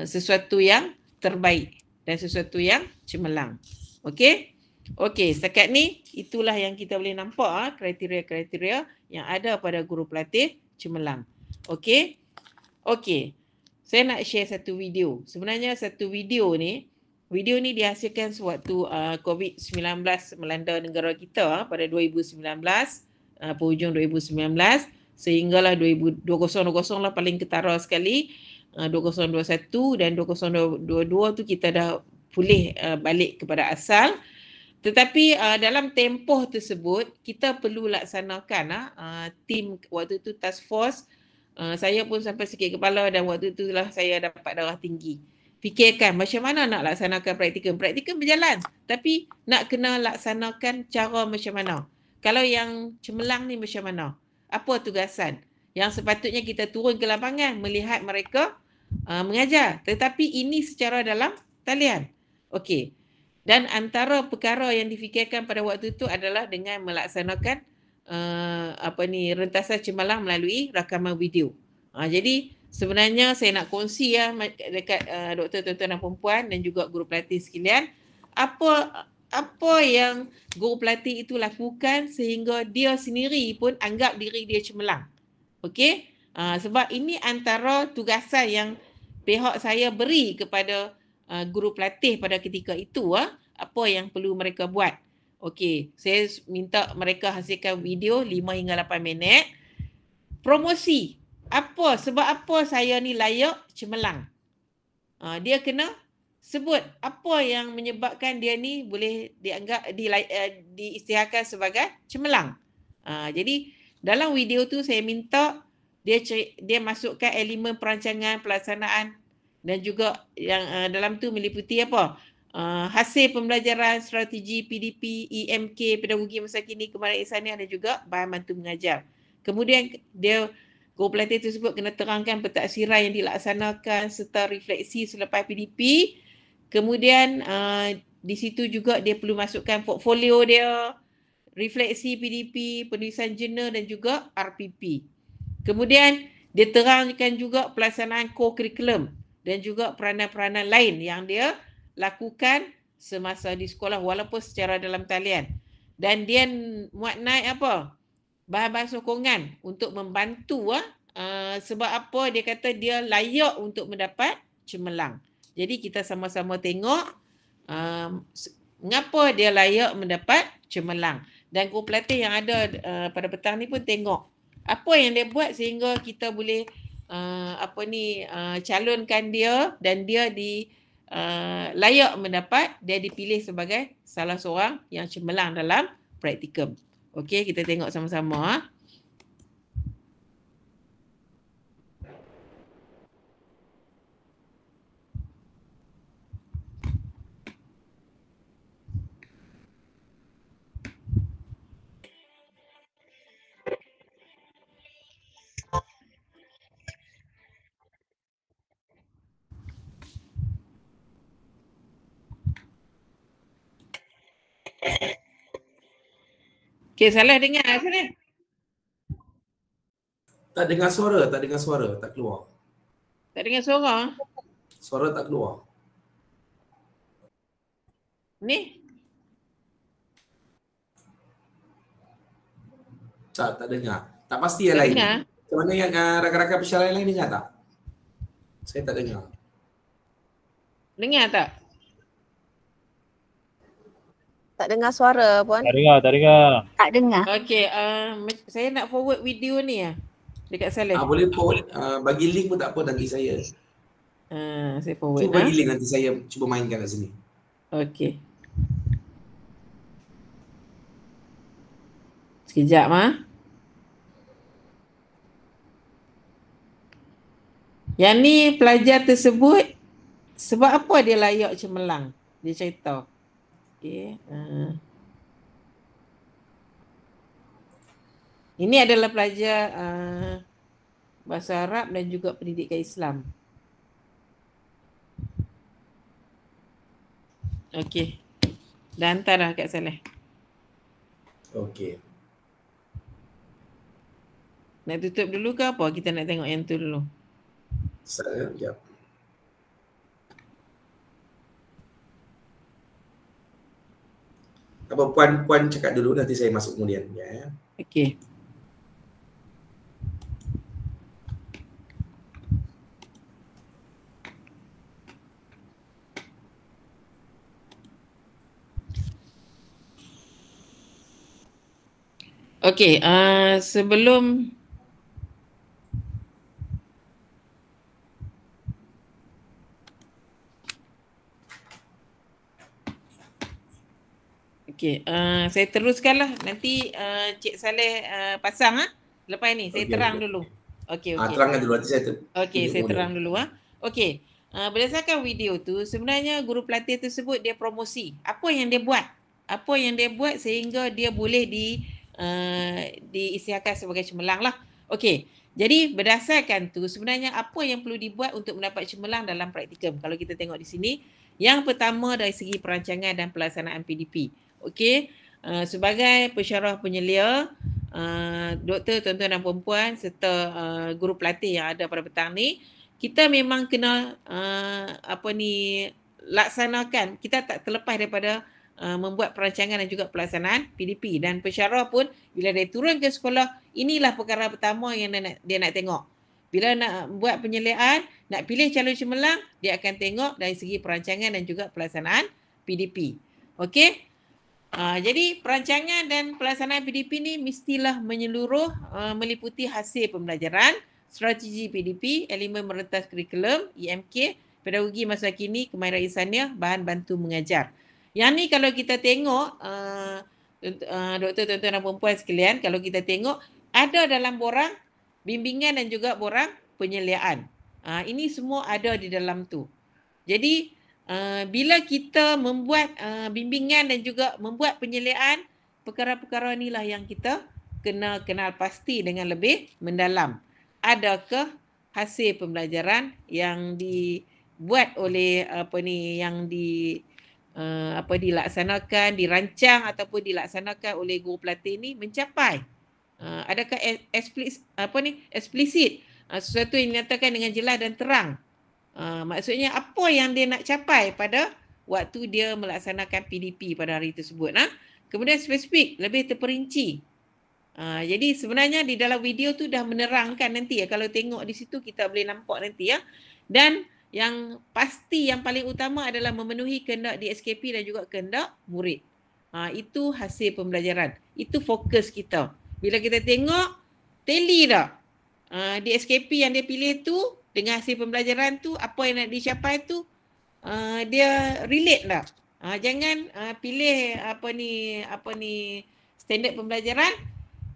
[SPEAKER 2] sesuatu yang terbaik dan sesuatu yang cemerlang. Okey? Okey, setakat ni itulah yang kita boleh nampak kriteria-kriteria yang ada pada guru pelatih cemerlang. Okey? Okey. Saya nak share satu video. Sebenarnya satu video ni dihasilkan sewaktu COVID-19 melanda negara kita pada 2019, penghujung 2019 sehinggalah 2020 lah paling ketara sekali. 2021 dan 2022 tu kita dah pulih balik kepada asal. Tetapi dalam tempoh tersebut kita perlu laksanakan tim waktu tu task force. Saya pun sampai sakit kepala dan waktu itulah saya dapat darah tinggi. Fikirkan macam mana nak laksanakan praktikum. Praktikum berjalan tapi nak kena laksanakan cara macam mana. Kalau yang cemerlang ni macam mana? Apa tugasan? Yang sepatutnya kita turun ke lapangan melihat mereka mengajar. Tetapi ini secara dalam talian. Okey. Dan antara perkara yang difikirkan pada waktu itu adalah dengan melaksanakan rentasan cemerlang melalui rakaman video. Jadi sebenarnya saya nak kongsi dekat doktor tuan-tuan dan perempuan dan juga guru pelatih sekalian, apa yang guru pelatih itu lakukan sehingga dia sendiri pun anggap diri dia cemerlang. Okey? Sebab ini antara tugasan yang pihak saya beri kepada guru pelatih pada ketika itu, apa yang perlu mereka buat. Okey, saya minta mereka hasilkan video 5 hingga 8 minit. Promosi. Sebab apa saya ni layak cemerlang. Dia kena sebut apa yang menyebabkan dia ni boleh dianggap diisytiharkan sebagai cemerlang. Jadi dalam video tu saya minta dia masukkan elemen perancangan, pelaksanaan dan juga yang dalam tu meliputi hasil pembelajaran, strategi PDP, EMK, pedagogi masa kini, kemahiran insaniah dan juga bahan bantu mengajar. Kemudian guru pelatih tersebut kena terangkan pentaksiran yang dilaksanakan serta refleksi selepas PDP. Kemudian di situ juga dia perlu masukkan portfolio dia, refleksi PDP, penulisan jurnal dan juga RPP. Kemudian dia terangkan juga pelaksanaan core curriculum dan juga peranan-peranan lain yang dia lakukan semasa di sekolah walaupun secara dalam talian. Dan dia muat naik bahan-bahan sokongan untuk membantu sebab dia kata dia layak untuk mendapat cemerlang. Jadi kita sama-sama tengok mengapa dia layak mendapat cemerlang. Dan guru pelatih yang ada pada petang ni pun tengok apa yang dia buat sehingga kita boleh calonkan dia dan dia layak mendapat, dia dipilih sebagai salah seorang yang cemerlang dalam praktikum. Okey, kita tengok sama-sama. Okey, salah dengar Saleh.
[SPEAKER 1] Tak dengar suara, tak keluar.
[SPEAKER 2] Tak dengar suara?
[SPEAKER 1] Suara tak keluar.
[SPEAKER 2] Ni?
[SPEAKER 1] Tak dengar. Tak pasti yang lain.
[SPEAKER 2] Dengar?
[SPEAKER 1] Macam mana yang rakan-rakan pesyarah yang lain dengar tak? Saya tak dengar.
[SPEAKER 2] Dengar tak?
[SPEAKER 3] Tak dengar suara pun.
[SPEAKER 4] Tak dengar.
[SPEAKER 3] Tak dengar.
[SPEAKER 2] Okey, saya nak forward video ni dekat Saleh.
[SPEAKER 1] Boleh forward, bagi link pun tak apa nanti saya.
[SPEAKER 2] Saya forward.
[SPEAKER 1] Cuba bagi link nanti saya cuba mainkan kat sini.
[SPEAKER 2] Okey. Sekejap Yang ni pelajar tersebut sebab apa dia layak cemerlang? Dia cerita. Okey. Ini adalah pelajar bahasa Arab dan juga pendidikan Islam. Okey. Dah hantar dah kat Saleh.
[SPEAKER 1] Okey.
[SPEAKER 2] Nak tutup dulu ke apa? Kita nak tengok yang tu dulu.
[SPEAKER 1] Sekejap. Apa puan cakap dulu nanti saya masuk kemudian ya.
[SPEAKER 2] Okey. Okey, sebelum Okey, saya teruskanlah. Nanti Cik Saleh pasang lepas ni. Saya terang dulu. Okey.
[SPEAKER 1] Terangkan dulu nanti saya
[SPEAKER 2] saya terang dulu Okey. Berdasarkan video tu sebenarnya guru pelatih tersebut dia promosi. Apa yang dia buat? Apa yang dia buat sehingga dia boleh diisytiharkan sebagai cemerlang lah. Okey. Jadi berdasarkan tu sebenarnya apa yang perlu dibuat untuk mendapat cemerlang dalam praktikum? Kalau kita tengok di sini, yang pertama dari segi perancangan dan pelaksanaan PDP. Okey, sebagai pensyarah penyelia, doktor, tuan-tuan dan puan serta guru pelatih yang ada pada petang ni, kita memang kena laksanakan. Kita tak terlepas daripada membuat perancangan dan juga pelaksanaan PDP. Dan pensyarah pun bila dia turun ke sekolah, inilah perkara pertama yang dia nak tengok. Bila nak buat penyeliaan, nak pilih calon cemerlang, dia akan tengok dari segi perancangan dan juga pelaksanaan PDP. Okey? Jadi perancangan dan pelaksanaan PDP ni mestilah menyeluruh, meliputi hasil pembelajaran, strategi PDP, elemen merentas kurikulum, EMK, pedagogi masa kini, kemahiran insaniah, bahan bantu mengajar. Yang ni kalau kita tengok, doktor, tuan-tuan dan perempuan sekalian, kalau kita tengok, ada dalam borang bimbingan dan juga borang penyeliaan. Ini semua ada di dalam tu. Jadi, bila kita membuat bimbingan dan juga membuat penyeliaan, perkara-perkara inilah yang kita kena kenal pasti dengan lebih mendalam. Adakah hasil pembelajaran yang dibuat oleh dilaksanakan, dirancang ataupun dilaksanakan oleh guru pelatih ni mencapai? Adakah eksplisit, sesuatu yang dinyatakan dengan jelas dan terang? Maksudnya apa yang dia nak capai pada waktu dia melaksanakan PDP pada hari tersebut. Kemudian spesifik, lebih terperinci. Jadi sebenarnya di dalam video tu dah menerangkan nanti ya. Kalau tengok di situ kita boleh nampak nanti ya. Dan yang pasti yang paling utama adalah memenuhi kehendak di SKP dan juga kehendak murid. Itu hasil pembelajaran. Itu fokus kita. Bila kita tengok, tally dah. Di SKP yang dia pilih tu, dengan hasil pembelajaran tu, apa yang nak dicapai tu, dia relate dah. Jangan pilih standard pembelajaran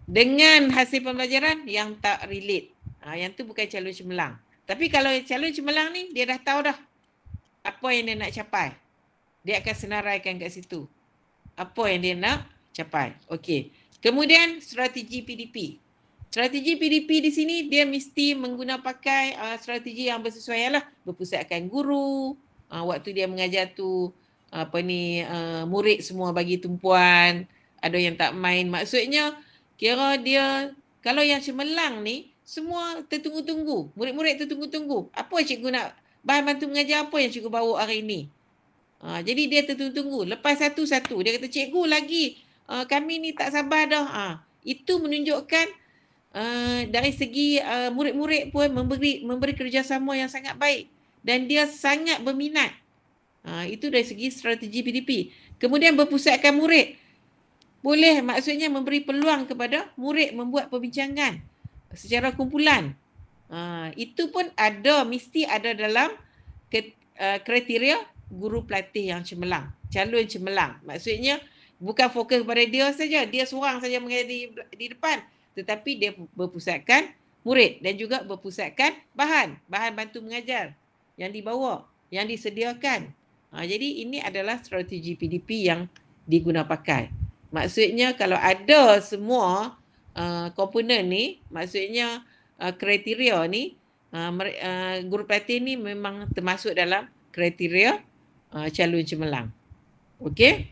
[SPEAKER 2] dengan hasil pembelajaran yang tak relate. Yang tu bukan calon cemerlang. Tapi kalau calon cemerlang ni, dia dah tahu dah apa yang dia nak capai. Dia akan senaraikan kat situ. Apa yang dia nak capai. Okey. Kemudian strategi PDP. Strategi PDP di sini dia mesti pakai strategi yang bersesuaian lah. Berpusatkan guru, waktu dia mengajar tu murid semua bagi tumpuan, ada yang tak main. Maksudnya kira dia, kalau yang cemerlang ni semua tertunggu-tunggu, murid-murid tertunggu-tunggu. Apa cikgu nak, bahan bantu mengajar apa yang cikgu bawa hari ni? Jadi dia tertunggu-tunggu. Lepas satu-satu dia kata, cikgu lagi kami ni tak sabar dah. Itu menunjukkan dari segi murid-murid pun memberi kerjasama yang sangat baik dan dia sangat berminat. Itu dari segi strategi PDP. Kemudian berpusatkan murid. Boleh maksudnya memberi peluang kepada murid membuat perbincangan secara kumpulan. Itu pun mesti ada dalam kriteria guru pelatih yang cemerlang, calon cemerlang. Maksudnya bukan fokus kepada dia saja, dia seorang saja mengajar di depan. Tetapi dia berpusatkan murid dan juga berpusatkan bahan bantu mengajar yang dibawa, yang disediakan. Jadi ini adalah strategi PDP yang diguna pakai. Maksudnya kalau ada semua komponen ni, maksudnya kriteria ni, guru pelatih ni memang termasuk dalam kriteria calon cemerlang. Okey.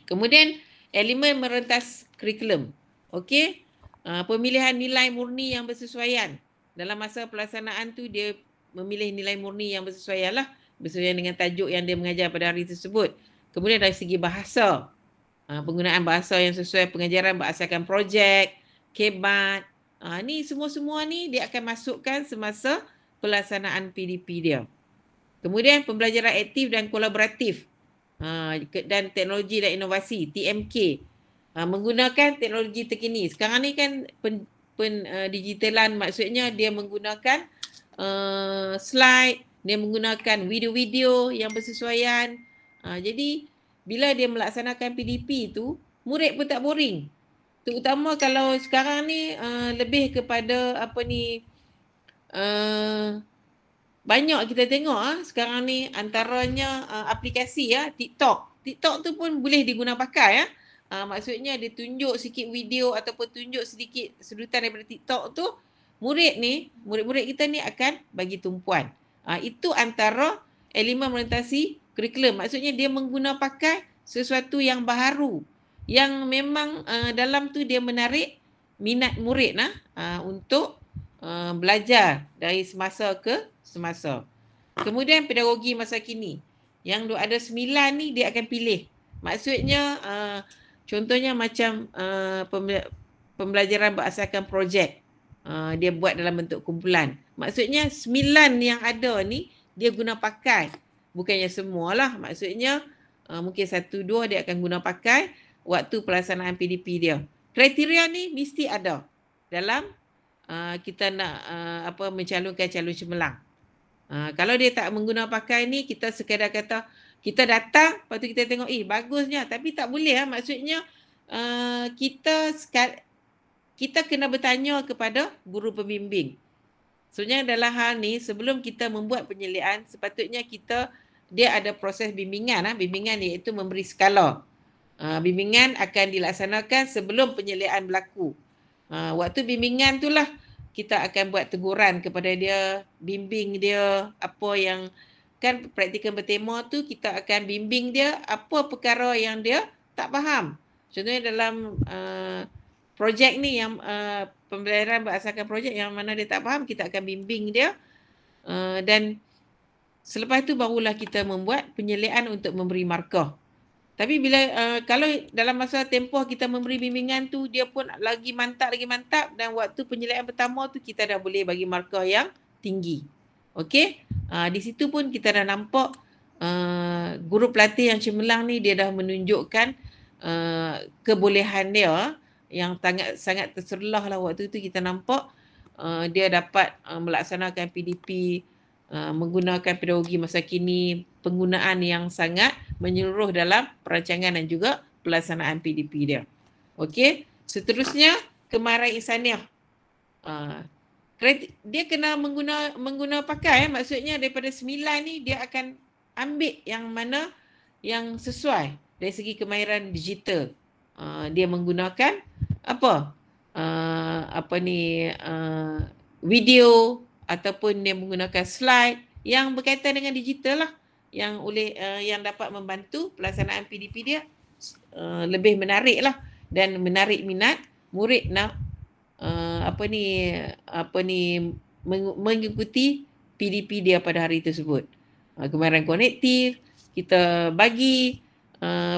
[SPEAKER 2] Kemudian elemen merentas kurikulum. Okey. Pemilihan nilai murni yang bersesuaian. Dalam masa pelaksanaan tu dia memilih nilai murni yang bersesuaian lah. Bersesuaian dengan tajuk yang dia mengajar pada hari tersebut. Kemudian dari segi bahasa. Penggunaan bahasa yang sesuai pengajaran berdasarkan projek, kebat. Ni semua-semua ni dia akan masukkan semasa pelaksanaan PDP dia. Kemudian pembelajaran aktif dan kolaboratif. Dan teknologi dan inovasi, TMK. Menggunakan teknologi terkini. Sekarang ni kan digitalan, maksudnya dia menggunakan slide, dia menggunakan video-video yang bersesuaian. Jadi bila dia melaksanakan PDP tu, murid pun tak boring. Terutama kalau sekarang ni lebih kepada banyak kita tengok sekarang ni antaranya aplikasi TikTok. TikTok tu pun boleh diguna pakai maksudnya dia tunjuk sikit video ataupun tunjuk sedikit sedutan daripada TikTok tu, murid-murid kita ni akan bagi tumpuan. Itu antara elemen orientasi kurikulum. Maksudnya dia mengguna pakai sesuatu yang baharu yang memang dalam tu dia menarik minat murid untuk belajar dari semasa ke semasa. Kemudian pedagogi masa kini. Yang ada 9 ni dia akan pilih. Maksudnya contohnya macam pembelajaran berasaskan projek. Dia buat dalam bentuk kumpulan. Maksudnya 9 yang ada ni dia guna pakai. Bukannya semualah. Maksudnya mungkin 1-2 dia akan guna pakai waktu pelaksanaan PDP dia. Kriteria ni mesti ada dalam kita nak mencalonkan calon cemerlang. Kalau dia tak mengguna pakai ni, kita sekadar kata kita datang, lepas tu kita tengok bagusnya, tapi tak boleh maksudnya kita kena bertanya kepada guru pembimbing. Sebenarnya dalam hal ni sebelum kita membuat penyelidikan, sepatutnya dia ada proses bimbingan. Bimbingan iaitu memberi skala. Bimbingan akan dilaksanakan sebelum penyelidikan berlaku. Waktu bimbingan itulah kita akan buat teguran kepada dia, bimbing dia apa yang kan praktikal bertema tu, kita akan bimbing dia apa perkara yang dia tak faham. Contohnya dalam projek ni yang pembelajaran berasaskan projek yang mana dia tak faham, kita akan bimbing dia dan selepas tu barulah kita membuat penyelidikan untuk memberi markah. Tapi bila kalau dalam masa tempoh kita memberi bimbingan tu dia pun lagi mantap dan waktu penyelidikan pertama tu kita dah boleh bagi markah yang tinggi. Okey? Di situ pun kita dah nampak guru pelatih yang cemerlang ni dia dah menunjukkan kebolehan dia yang sangat terserlah lah. Waktu tu kita nampak dia dapat melaksanakan PDP menggunakan pedagogi masa kini, penggunaan yang sangat menyeluruh dalam perancangan dan juga pelaksanaan PDP dia. Okey, seterusnya kemahiran insaniah. Dia kena mengguna pakai maksudnya daripada 9 ni dia akan ambil yang mana yang sesuai dari segi kemahiran digital. Dia menggunakan video ataupun dia menggunakan slide yang berkaitan dengan digital lah, yang dapat membantu pelaksanaan PDP dia lebih menarik lah dan menarik minat murid nak mengikuti PDP dia pada hari tersebut. Kemahiran konektif, kita bagi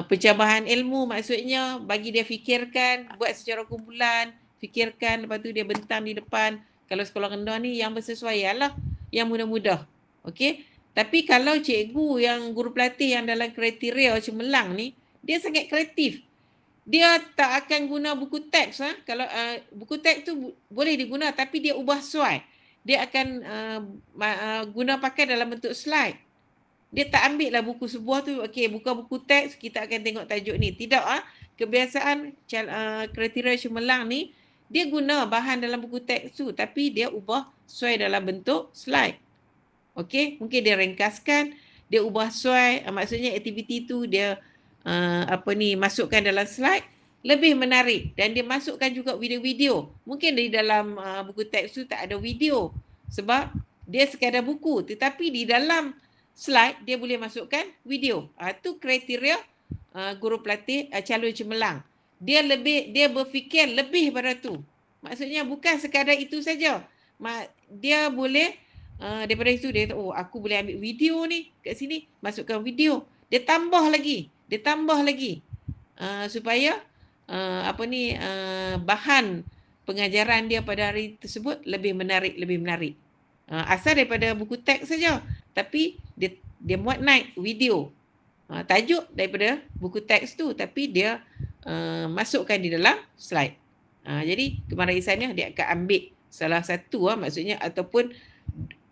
[SPEAKER 2] pencabahan ilmu, maksudnya bagi dia fikirkan, buat secara kumpulan, fikirkan, lepas tu dia bentang di depan. Kalau sekolah rendah ni yang bersesuaian lah, yang mudah-mudah. Okey. Tapi kalau cikgu yang guru pelatih yang dalam kriteria cemerlang ni, dia sangat kreatif. Dia tak akan guna buku teks. Kalau buku teks tu boleh diguna tapi dia ubah sesuai. Dia akan guna pakai dalam bentuk slide. Dia tak ambil lah buku sebuah tu, okey buka buku teks, kita akan tengok tajuk ni. Tidak kebiasaan kriteria cemerlang ni, dia guna bahan dalam buku teks tu tapi dia ubah sesuai dalam bentuk slide. Okey, mungkin dia ringkaskan, dia ubah sesuai, maksudnya aktiviti tu dia masukkan dalam slide, lebih menarik dan dia masukkan juga video-video. Mungkin di dalam buku teks tu tak ada video sebab dia sekadar buku, tetapi di dalam slide dia boleh masukkan video. Tu kriteria guru pelatih calon cemerlang. Dia berfikir lebih pada tu. Maksudnya bukan sekadar itu saja. Dia boleh daripada itu dia kata, aku boleh ambil video ni kat sini, masukkan video. Dia tambah lagi supaya bahan pengajaran dia pada hari tersebut lebih menarik. Asal daripada buku teks saja, tapi dia muat naik video. Tajuk daripada buku teks tu tapi dia masukkan di dalam slide. Jadi kemahiran insaniah dia akan ambil salah satu maksudnya ataupun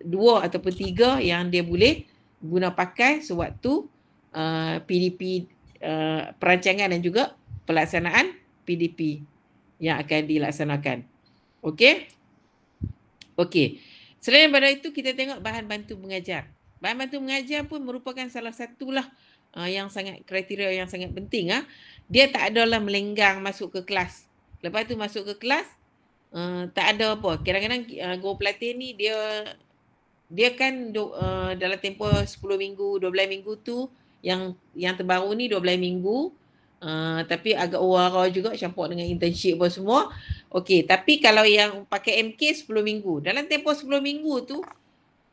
[SPEAKER 2] 2 ataupun 3 yang dia boleh guna pakai sewaktu PDP perancangan dan juga pelaksanaan PDP yang akan dilaksanakan. Okey. Selain daripada itu kita tengok bahan bantu mengajar. Bahan bantu mengajar pun merupakan salah satulah yang sangat kriteria yang sangat penting. Dia tak adalah melenggang masuk ke kelas. Lepas tu masuk ke kelas tak ada apa. Kadang-kadang guru pelatih ni dia kan dalam tempoh 10 minggu, 12 minggu tu yang terbaru ni 12 minggu Tapi agak wara juga campur dengan internship apa semua. Okey, tapi kalau yang pakai MK 10 minggu. Dalam tempoh 10 minggu tu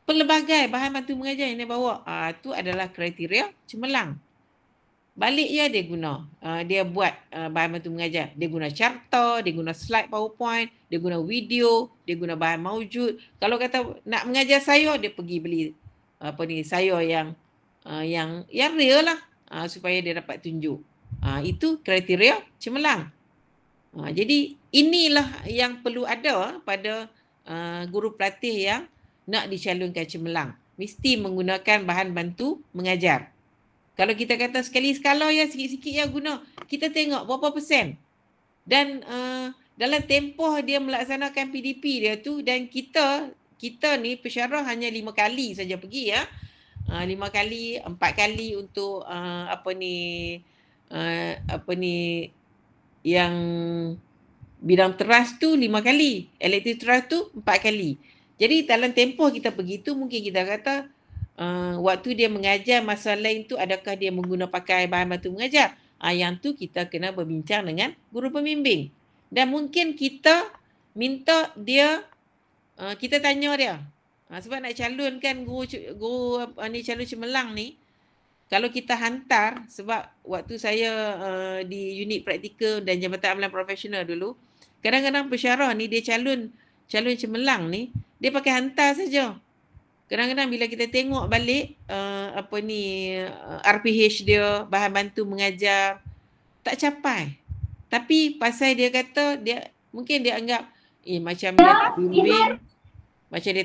[SPEAKER 2] pelbagai bahan bantu mengajar yang dia bawa. Tu adalah kriteria cemerlang. Balik je dia guna. Dia buat bahan bantu mengajar. Dia guna carta, dia guna slide PowerPoint, dia guna video, dia guna bahan maujud. Kalau kata nak mengajar sayur, dia pergi beli sayur yang real lah, supaya dia dapat tunjuk. Itu kriteria cemerlang. Jadi inilah yang perlu ada pada guru pelatih yang nak dicalonkan cemerlang. Mesti menggunakan bahan bantu mengajar. Kalau kita kata sekali skala ya, sikit-sikit ya guna, kita tengok berapa persen. Dan dalam tempoh dia melaksanakan PDP dia tu, dan kita ni pensyarah hanya 5 kali saja pergi ya. 5 kali, 4 kali untuk yang bidang teras tu 5 kali, elektif teras tu 4 kali. Jadi dalam tempoh kita pergi tu, mungkin kita kata waktu dia mengajar masa lain tu, adakah dia menggunakan pakai bahan bantu mengajar? Yang tu kita kena berbincang dengan guru pembimbing. Dan mungkin kita minta dia, kita tanya dia. Sebab nak calonkan guru calon cemerlang ni, kalau kita hantar, sebab waktu saya di unit praktikal dan Jabatan Amalan Profesional dulu, kadang-kadang pensyarah ni dia calon cemerlang ni, dia pakai hantar saja. Kadang-kadang bila kita tengok balik RPH dia, bahan bantu mengajar, tak capai. Tapi pasal dia kata, mungkin dia anggap macam dia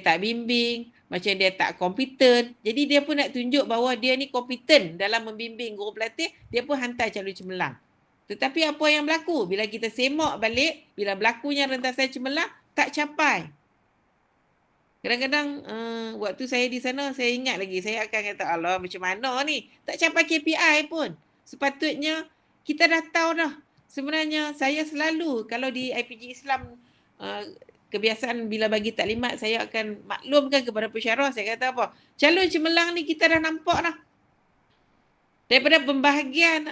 [SPEAKER 2] tak bimbing, macam dia tak kompeten. Jadi dia pun nak tunjuk bahawa dia ni kompeten dalam membimbing guru pelatih, dia pun hantar calon cemerlang. Tetapi apa yang berlaku? Bila kita semak balik, bila berlakunya rentasan cemerlang, tak capai. Kadang-kadang waktu saya di sana, saya ingat lagi, saya akan kata, Allah macam mana ni? Tak capai KPI pun. Sepatutnya kita dah tahu dah. Sebenarnya saya selalu, kalau di IPG Islam, kebiasaan bila bagi taklimat, saya akan maklumkan kepada pensyarah. Saya kata apa? Calon cemerlang ni kita dah nampak dah. Daripada pembahagian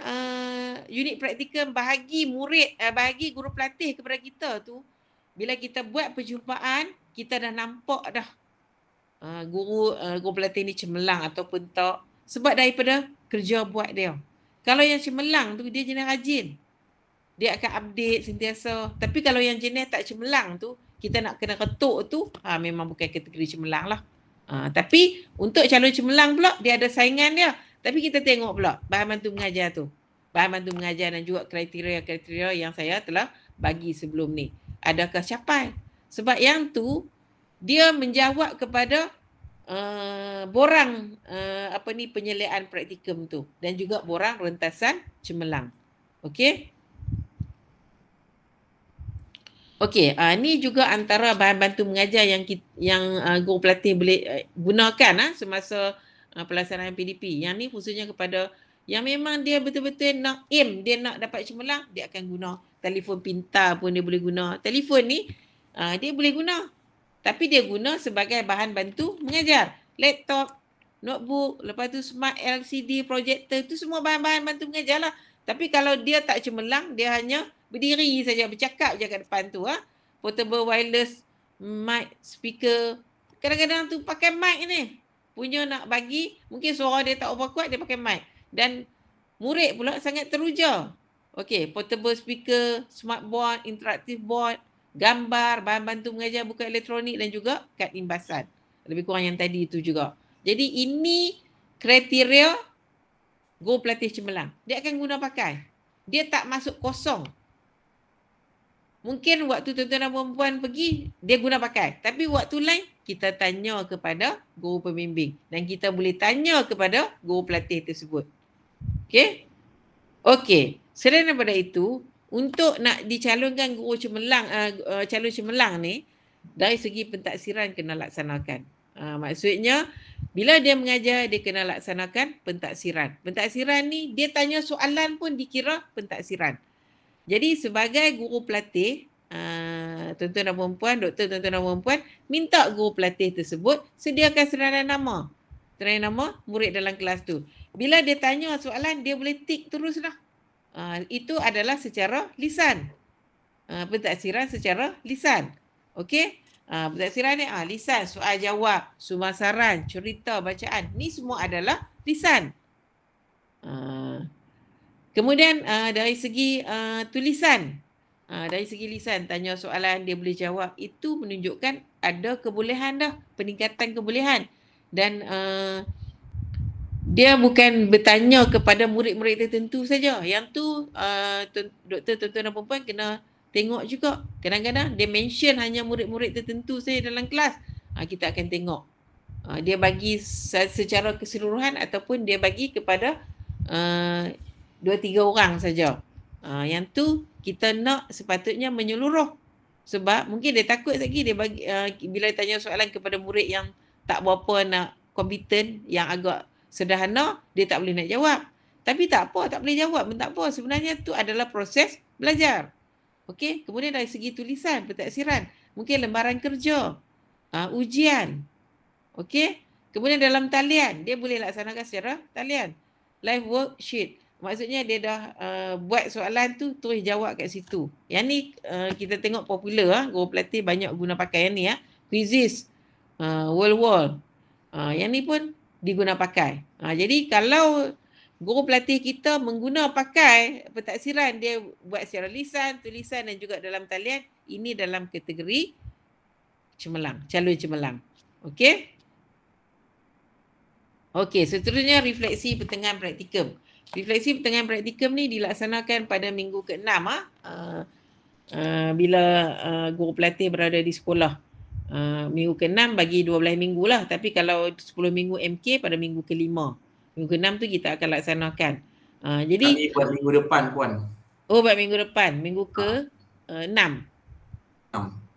[SPEAKER 2] unit praktikal bahagi guru pelatih kepada kita tu, bila kita buat perjumpaan, kita dah nampak dah guru pelatih ni cemerlang ataupun tak. Sebab daripada kerja buat dia. Kalau yang cemerlang tu, dia jenis rajin. Dia akan update sentiasa. Tapi kalau yang jenis tak cemerlang tu, kita nak kena ketuk tu, memang bukan kategori cemerlang lah. Tapi untuk calon cemerlang pula, dia ada saingan dia. Tapi kita tengok pula bahan bantu mengajar tu. Bahan bantu mengajar dan juga kriteria-kriteria yang saya telah bagi sebelum ni. Adakah capai? Sebab yang tu, dia menjawab kepada borang penyeliaan praktikum tu. Dan juga borang rentasan cemerlang. Okey? Okey, ni juga antara bahan bantu mengajar yang guru pelatih boleh gunakan semasa pelaksanaan PDP. Yang ni khususnya kepada yang memang dia betul-betul nak aim, dia nak dapat cemerlang, dia akan guna. Telefon pintar pun dia boleh guna. Telefon ni dia boleh guna. Tapi dia guna sebagai bahan bantu mengajar. Laptop, notebook, lepas tu smart LCD, projector, tu semua bahan-bahan bantu mengajar lah. Tapi kalau dia tak cemerlang, dia hanya berdiri saja, bercakap je kat depan tu. Portable wireless, mic, speaker. Kadang-kadang tu pakai mic ni. Punya nak bagi, mungkin suara dia tak apa kuat, dia pakai mic. Dan murid pula sangat teruja. Okey, portable speaker, smart board, interactive board, gambar, bahan bantu mengajar buku elektronik dan juga kad imbasan. Lebih kurang yang tadi itu juga. Jadi ini kriteria guru pelatih cemerlang. Dia akan guna pakai. Dia tak masuk kosong. Mungkin waktu tuan-tuan dan perempuan pergi, dia guna pakai. Tapi waktu lain, kita tanya kepada guru pembimbing. Dan kita boleh tanya kepada guru pelatih tersebut. Okey? Okey. Selain daripada itu, untuk nak dicalonkan guru cemerlang, calon cemerlang ni, dari segi pentaksiran kena laksanakan. Maksudnya, bila dia mengajar, dia kena laksanakan pentaksiran. Pentaksiran ni, dia tanya soalan pun dikira pentaksiran. Jadi sebagai guru pelatih, tuan-tuan dan perempuan, doktor tuan-tuan dan perempuan, minta guru pelatih tersebut sediakan senarai nama. Senarai nama murid dalam kelas tu. Bila dia tanya soalan, dia boleh tik terus dah. Itu adalah secara lisan. Pentaksiran secara lisan. Okey? Pentaksiran ni lisan, soal jawab, sumasaran, cerita, bacaan. Ni semua adalah lisan. Kemudian dari segi tulisan. Dari segi lisan, tanya soalan, dia boleh jawab. Itu menunjukkan ada kebolehan dah. Peningkatan kebolehan. Dan dia bukan bertanya kepada murid-murid tertentu saja. Yang tu doktor, tuan-tuan dan perempuan kena tengok juga. Kadang-kadang dia mention hanya murid-murid tertentu saja dalam kelas. Kita akan tengok. Dia bagi secara keseluruhan ataupun dia bagi kepada 2-3 orang saja. Yang tu kita nak sepatutnya menyeluruh. Sebab mungkin dia takut lagi dia bagi bila tanya soalan kepada murid yang tak berapa nak kompeten, yang agak sederhana, dia tak boleh nak jawab. Tapi tak apa, tak boleh jawab pun tak apa. Sebenarnya tu adalah proses belajar. Okey, kemudian dari segi tulisan, pentaksiran, mungkin lembaran kerja, ujian. Okey, kemudian dalam talian, dia boleh laksanakan secara talian. Live worksheet. Maksudnya dia dah buat soalan tu, terus jawab kat situ. Yang ni kita tengok popular, guru pelatih banyak guna pakai yang ni. Quizzes, world wall. Yang ni pun diguna pakai. Jadi kalau guru pelatih kita mengguna pakai pentaksiran, dia buat secara lisan, tulisan dan juga dalam talian, ini dalam kategori cemerlang, calon cemerlang. Okey? Okey, seterusnya refleksi pertengahan praktikum. Refleksi pertengahan praktikum ni dilaksanakan pada minggu ke-6 bila guru pelatih berada di sekolah. Minggu ke-6 bagi 12 minggu lah. Tapi kalau 10 minggu MK pada minggu ke-5. Minggu ke-6 tu kita akan laksanakan. Jadi
[SPEAKER 1] kami buat minggu depan, Puan.
[SPEAKER 2] Oh, buat minggu depan. Minggu ke-6.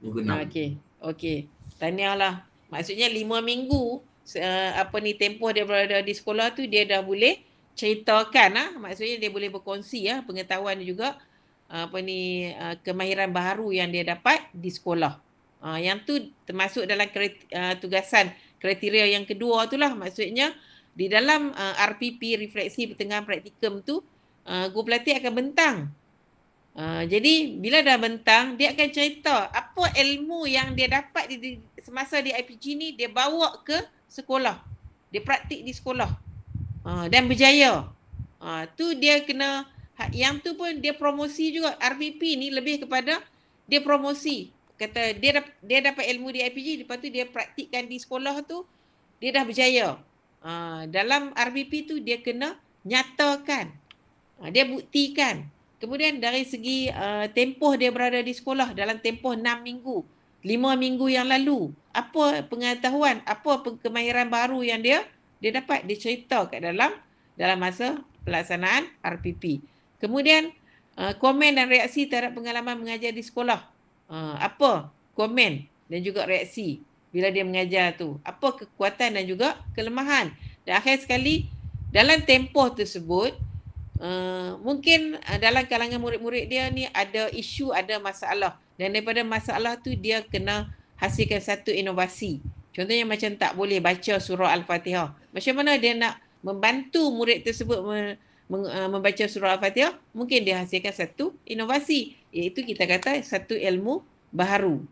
[SPEAKER 1] Minggu 6.
[SPEAKER 2] Okey. Tahniahlah. Maksudnya 5 minggu tempoh dia berada di sekolah tu, dia dah boleh ceritakan maksudnya dia boleh berkongsi pengetahuan juga kemahiran baru yang dia dapat di sekolah. Yang tu termasuk dalam tugasan kriteria yang kedua tu lah. Maksudnya di dalam RPP, refleksi pertengahan praktikum tu, guru pelatih akan bentang. Jadi bila dah bentang, dia akan cerita apa ilmu yang dia dapat semasa di IPG ni, dia bawa ke sekolah. Dia praktik di sekolah. Dan berjaya. Tu dia kena, yang tu pun dia promosi juga. RPP ni lebih kepada dia promosi. Kata dia dapat ilmu di IPG, lepas tu dia praktikkan di sekolah tu, dia dah berjaya. Dalam RPP tu dia kena nyatakan. Dia buktikan. Kemudian dari segi tempoh dia berada di sekolah dalam tempoh 6 minggu, 5 minggu yang lalu, apa pengetahuan, apa kemahiran baru yang dia dapat, dia cerita kat dalam masa pelaksanaan RPP. Kemudian komen dan reaksi terhadap pengalaman mengajar di sekolah. Apa komen dan juga reaksi bila dia mengajar tu, apa kekuatan dan juga kelemahan. Dan akhir sekali, dalam tempoh tersebut, mungkin dalam kalangan murid-murid dia ni ada isu, ada masalah, dan daripada masalah tu dia kena hasilkan satu inovasi. Contohnya macam tak boleh baca surah Al-Fatihah. Macam mana dia nak membantu murid tersebut membaca surah Al-Fatihah? Mungkin dia hasilkan satu inovasi, iaitu kita kata satu ilmu baharu.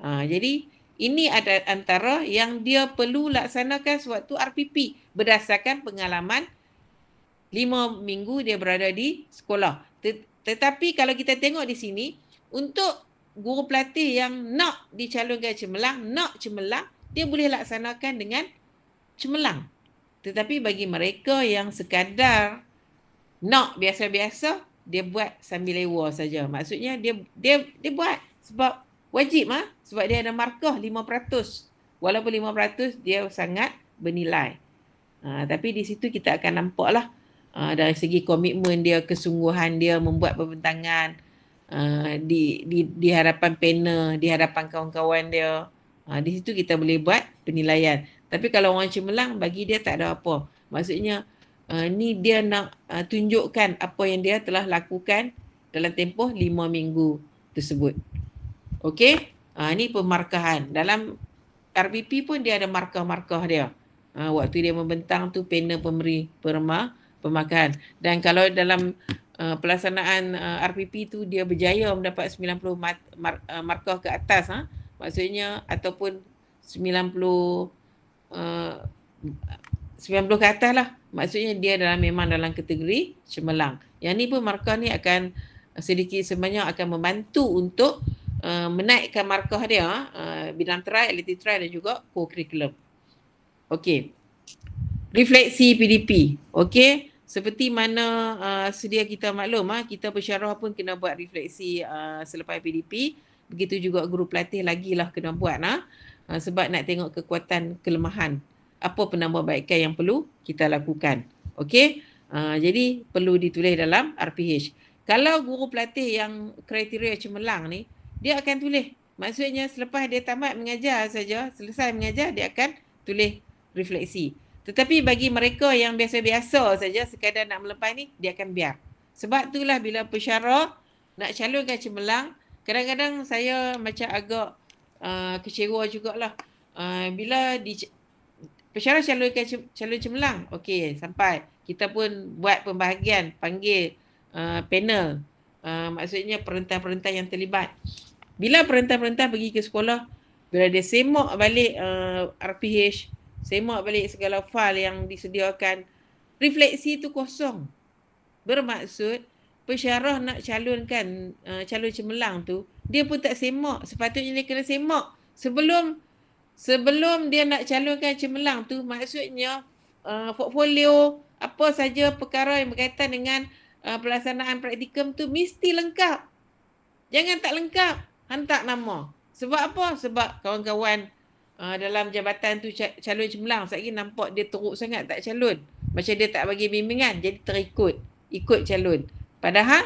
[SPEAKER 2] Jadi ini ada antara yang dia perlu laksanakan sewaktu RPP berdasarkan pengalaman 5 minggu dia berada di sekolah. Tetapi kalau kita tengok di sini, untuk guru pelatih yang nak dicalonkan cemerlang, dia boleh laksanakan dengan cemerlang. Tetapi bagi mereka yang sekadar nak biasa-biasa, dia buat sambil lewa saja. Maksudnya dia buat sebab wajib sebab dia ada markah 5%. Walaupun 5% dia sangat bernilai. Tapi di situ kita akan nampaklah dari segi komitmen dia, kesungguhan dia membuat pembentangan di hadapan panel, di hadapan kawan-kawan dia. Di situ kita boleh buat penilaian. Tapi kalau orang cemerlang, bagi dia tak ada apa. Maksudnya ni dia nak tunjukkan apa yang dia telah lakukan dalam tempoh 5 minggu tersebut. Okey? Ni pemarkahan. Dalam RPP pun dia ada markah-markah dia. Waktu dia membentang tu panel pemberi pemarkahan. Dan kalau dalam pelaksanaan RPP tu dia berjaya mendapat 90 markah ke atas, maksudnya ataupun 90 ke atas lah, maksudnya dia memang dalam kategori cemerlang. Yang ni pun markah ni akan sedikit sebanyak akan membantu untuk menaikkan markah dia bidang trial, elective trial dan juga co-curriculum. Okey. Refleksi PDP. Okey, seperti mana sedia kita maklum, kita pensyarah pun kena buat refleksi selepas PDP. Begitu juga guru pelatih lagilah kena buat sebab nak tengok kekuatan kelemahan. Apa penambahbaikan yang perlu kita lakukan. Okey, jadi perlu ditulis dalam RPH. Kalau guru pelatih yang kriteria cemerlang ni, dia akan tulis. Maksudnya selepas dia tamat mengajar saja, selesai mengajar, dia akan tulis refleksi. Tetapi bagi mereka yang biasa-biasa saja sekadar nak melepas ni, dia akan biar. Sebab itulah bila pensyarah nak calonkan cemerlang, kadang-kadang saya macam agak kecewa jugalah. Bila pensyarah calon cemerlang, okey, sampai kita pun buat pembahagian, panggil panel, maksudnya perintah-perintah yang terlibat. Bila perintah-perintah pergi ke sekolah, bila dia semak balik RPH, semak balik segala file yang disediakan, refleksi tu kosong. Bermaksud pensyarah nak calonkan calon cemerlang tu, dia pun tak semak. Sepatutnya dia kena semak sebelum dia nak calonkan cemerlang tu. Maksudnya portfolio, apa saja perkara yang berkaitan dengan pelaksanaan praktikum tu mesti lengkap. Jangan tak lengkap, hantar nama. Sebab apa? Sebab kawan-kawan dalam jabatan tu calon cemerlang, sekali nampak dia teruk sangat tak calon. Macam dia tak bagi bimbingan, jadi ikut calon. Padahal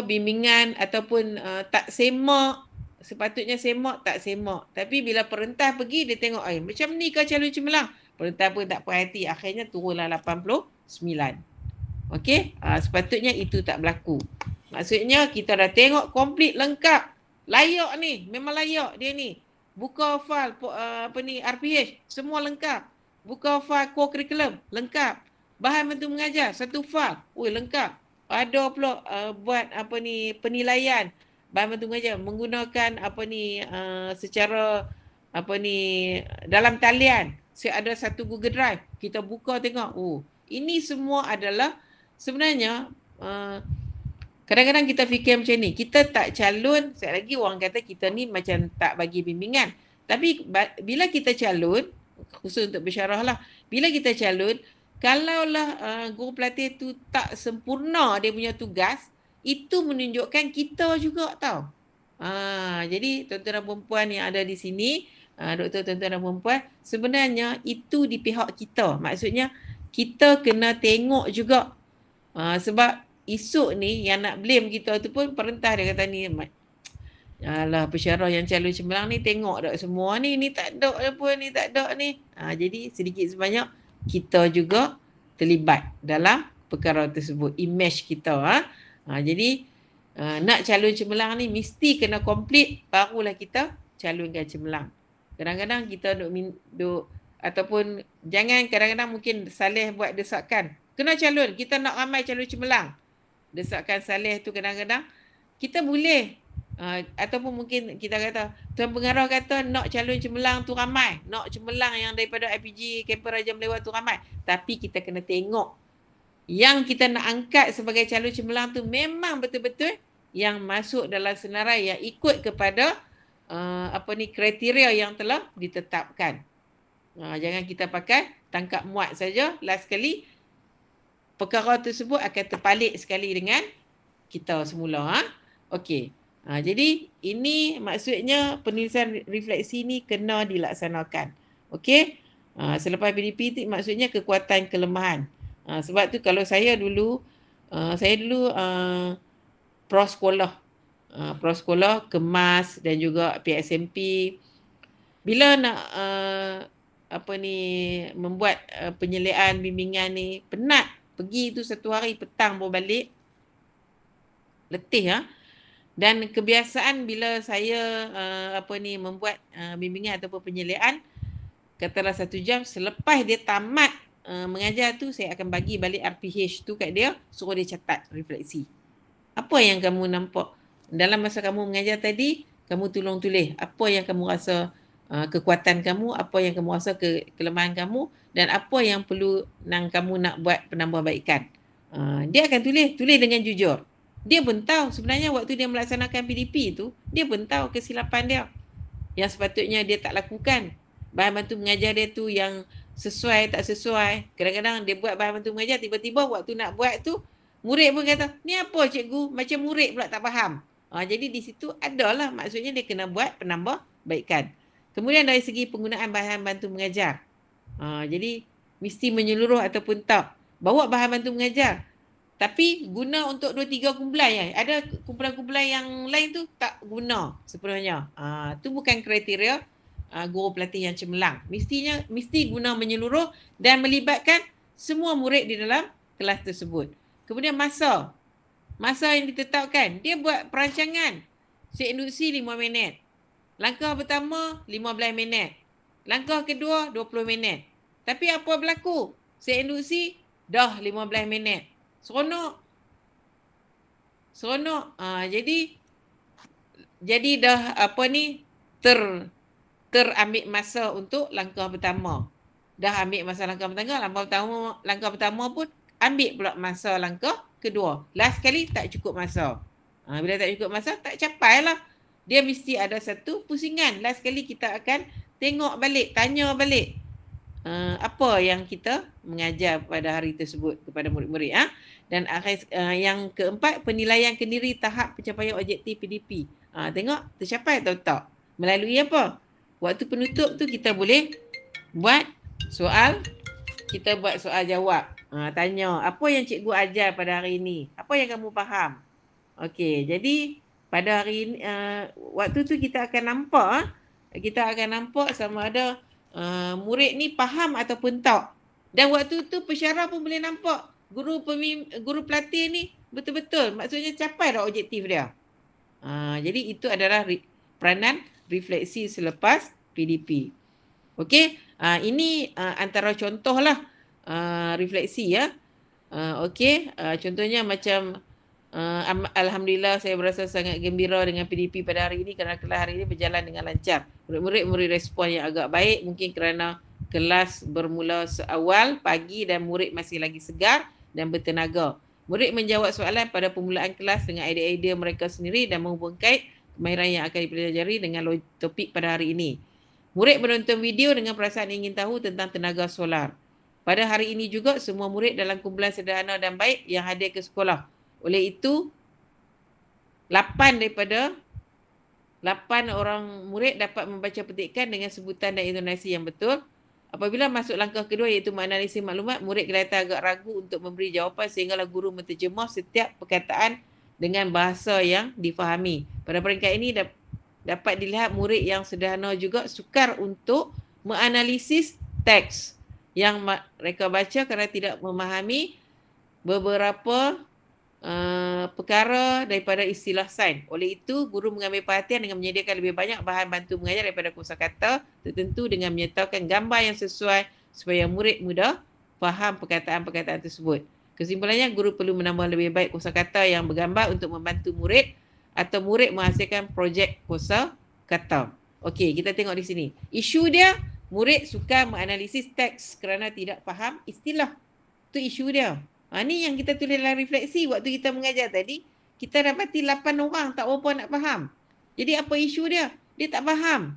[SPEAKER 2] bimbingan ataupun tak semak, sepatutnya semak, tak semak. Tapi bila perintah pergi, dia tengok, macam ni kau calon cemerlang. Perintah pun tak perhati, akhirnya turunlah 89. Okey, sepatutnya itu tak berlaku. Maksudnya kita dah tengok komplit lengkap. Layak ni, memang layak dia ni. Buka file RPH, semua lengkap. Buka file co-curriculum, lengkap. Bahan bantu mengajar, satu file, lengkap. Ada pula buat penilaian bahan bantu mengajar menggunakan secara dalam talian. Ada satu Google Drive, kita buka tengok. Ini semua adalah sebenarnya kadang-kadang kita fikir macam ni, kita tak calon, sekali lagi orang kata kita ni macam tak bagi bimbingan. Tapi bila kita calon, khusus untuk pensyarah lah, bila kita calon, kalaulah guru pelatih tu tak sempurna dia punya tugas, itu menunjukkan kita juga tau. Jadi tuan-tuan dan perempuan yang ada di sini, doktor tuan-tuan dan perempuan, sebenarnya itu di pihak kita. Maksudnya kita kena tengok juga. Sebab esok ni yang nak blame kita tu pun perintah dia kata ni, alah pensyarah yang calon cemerlang ni tengok tak semua ni tak ada apa ni, tak ada ni. Jadi sedikit sebanyak kita juga terlibat dalam perkara tersebut, image kita. Jadi nak calon cemerlang ni mesti kena komplit, barulah kita calonkan cemerlang. Kadang-kadang kita duk ataupun jangan, kadang-kadang mungkin Saleh buat desakan, kena calon, kita nak ramai calon cemerlang. Desakan Saleh tu kadang-kadang kita boleh ataupun mungkin kita kata tuan pengarah kata nak calon cemerlang tu ramai, nak cemerlang yang daripada IPG Kampus Raja Melewat tu ramai, tapi kita kena tengok yang kita nak angkat sebagai calon cemerlang tu memang betul-betul yang masuk dalam senarai yang ikut kepada kriteria yang telah ditetapkan. Jangan kita pakai tangkap muat saja, last sekali perkara tersebut akan terpalit sekali dengan kita semula. Okey. Jadi ini maksudnya penulisan refleksi ni kena dilaksanakan. Okey. Selepas PDP tu maksudnya kekuatan kelemahan. Sebab tu kalau saya dulu prasekolah, kemas dan juga PSMP, bila nak membuat penyeliaan bimbingan ni, penat. Pergi tu satu hari, petang baru balik. Letih. Dan kebiasaan bila saya membuat bimbingan ataupun penyeliaan, katalah 1 jam, selepas dia tamat mengajar tu, saya akan bagi balik RPH tu kat dia, suruh dia catat refleksi. Apa yang kamu nampak dalam masa kamu mengajar tadi, kamu tolong tulis apa yang kamu rasa kekuatan kamu, apa yang kamu rasa kelemahan kamu, dan apa yang perlu kamu nak buat penambahbaikan. Dia akan tulis dengan jujur. Dia pun tahu sebenarnya waktu dia melaksanakan PDP tu, dia pun tahu kesilapan dia yang sepatutnya dia tak lakukan. Bahan bantu mengajar dia tu yang sesuai tak sesuai. Kadang-kadang dia buat bahan bantu mengajar, tiba-tiba waktu nak buat tu, murid pun kata, ni apa cikgu? Macam murid pula tak faham. Jadi di situ adalah maksudnya dia kena buat penambahbaikan. Kemudian dari segi penggunaan bahan bantu mengajar. Jadi mesti menyeluruh ataupun tak. Bawa bahan bantu mengajar. Tapi guna untuk 2-3 kumpulan ya. Ada kumpulan-kumpulan yang lain tu tak guna sepenuhnya. Tu bukan kriteria guru pelatih yang cemerlang. Mesti guna menyeluruh dan melibatkan semua murid di dalam kelas tersebut. Kemudian masa yang ditetapkan. Dia buat perancangan. Seinduksi 5 minit. Langkah pertama 15 minit. Langkah kedua 20 minit. Tapi apa berlaku? Seinduksi dah 15 minit. Seronok. Jadi dah terambil masa untuk langkah pertama. Dah ambil masa langkah pertama pun ambil pula masa langkah kedua. Last kali tak cukup masa. Bila tak cukup masa, tak capai lah. Dia mesti ada satu pusingan. Last kali kita akan tengok balik, tanya balik. Apa yang kita mengajar pada hari tersebut kepada murid-murid. Dan yang keempat, penilaian kendiri tahap pencapaian objektif PDP. Tengok tercapai atau tak. Melalui apa? Waktu penutup tu kita boleh buat soal. Kita buat soal jawab. Tanya, apa yang cikgu ajar pada hari ini? Apa yang kamu faham? Okey, jadi pada hari ini, waktu tu kita akan nampak. Kita akan nampak sama ada murid ni faham ataupun tak. Dan waktu tu pesyarah pun boleh nampak guru pelatih ni betul-betul maksudnya capai dah objektif dia. Jadi itu adalah peranan refleksi selepas PDP. Okey, ini antara contohlah refleksi ya. Okey, contohnya macam alhamdulillah saya berasa sangat gembira dengan PDP pada hari ini kerana kelas hari ini berjalan dengan lancar. Murid-murid memberi respon yang agak baik mungkin kerana kelas bermula seawal pagi dan murid masih lagi segar dan bertenaga. Murid menjawab soalan pada permulaan kelas dengan idea-idea mereka sendiri dan menghubungkan kemahiran yang akan dipelajari dengan topik pada hari ini. Murid menonton video dengan perasaan ingin tahu tentang tenaga solar. Pada hari ini juga semua murid dalam kumpulan sederhana dan baik yang hadir ke sekolah. Oleh itu, 8 orang murid dapat membaca petikan dengan sebutan dan intonasi yang betul. Apabila masuk langkah kedua iaitu menganalisis maklumat, murid kelihatan agak ragu untuk memberi jawapan sehinggalah guru menterjemah setiap perkataan dengan bahasa yang difahami. Pada peringkat ini dapat dilihat murid yang sederhana juga sukar untuk menganalisis teks yang mereka baca kerana tidak memahami beberapa perkara daripada istilah sains. Oleh itu, guru mengambil perhatian dengan menyediakan lebih banyak bahan bantu mengajar daripada kosakata tertentu dengan menyertakan gambar yang sesuai supaya murid mudah faham perkataan-perkataan tersebut. Kesimpulannya, guru perlu menambah lebih baik kosakata yang bergambar untuk membantu murid atau murid menghasilkan projek kosakata. Okey, kita tengok di sini. Isu dia, murid suka menganalisis teks kerana tidak faham istilah. Itu isu dia. Ni yang kita tulis dalam refleksi waktu kita mengajar tadi. Kita dapati 8 orang tak berapa nak faham. Jadi apa isu dia? Dia tak faham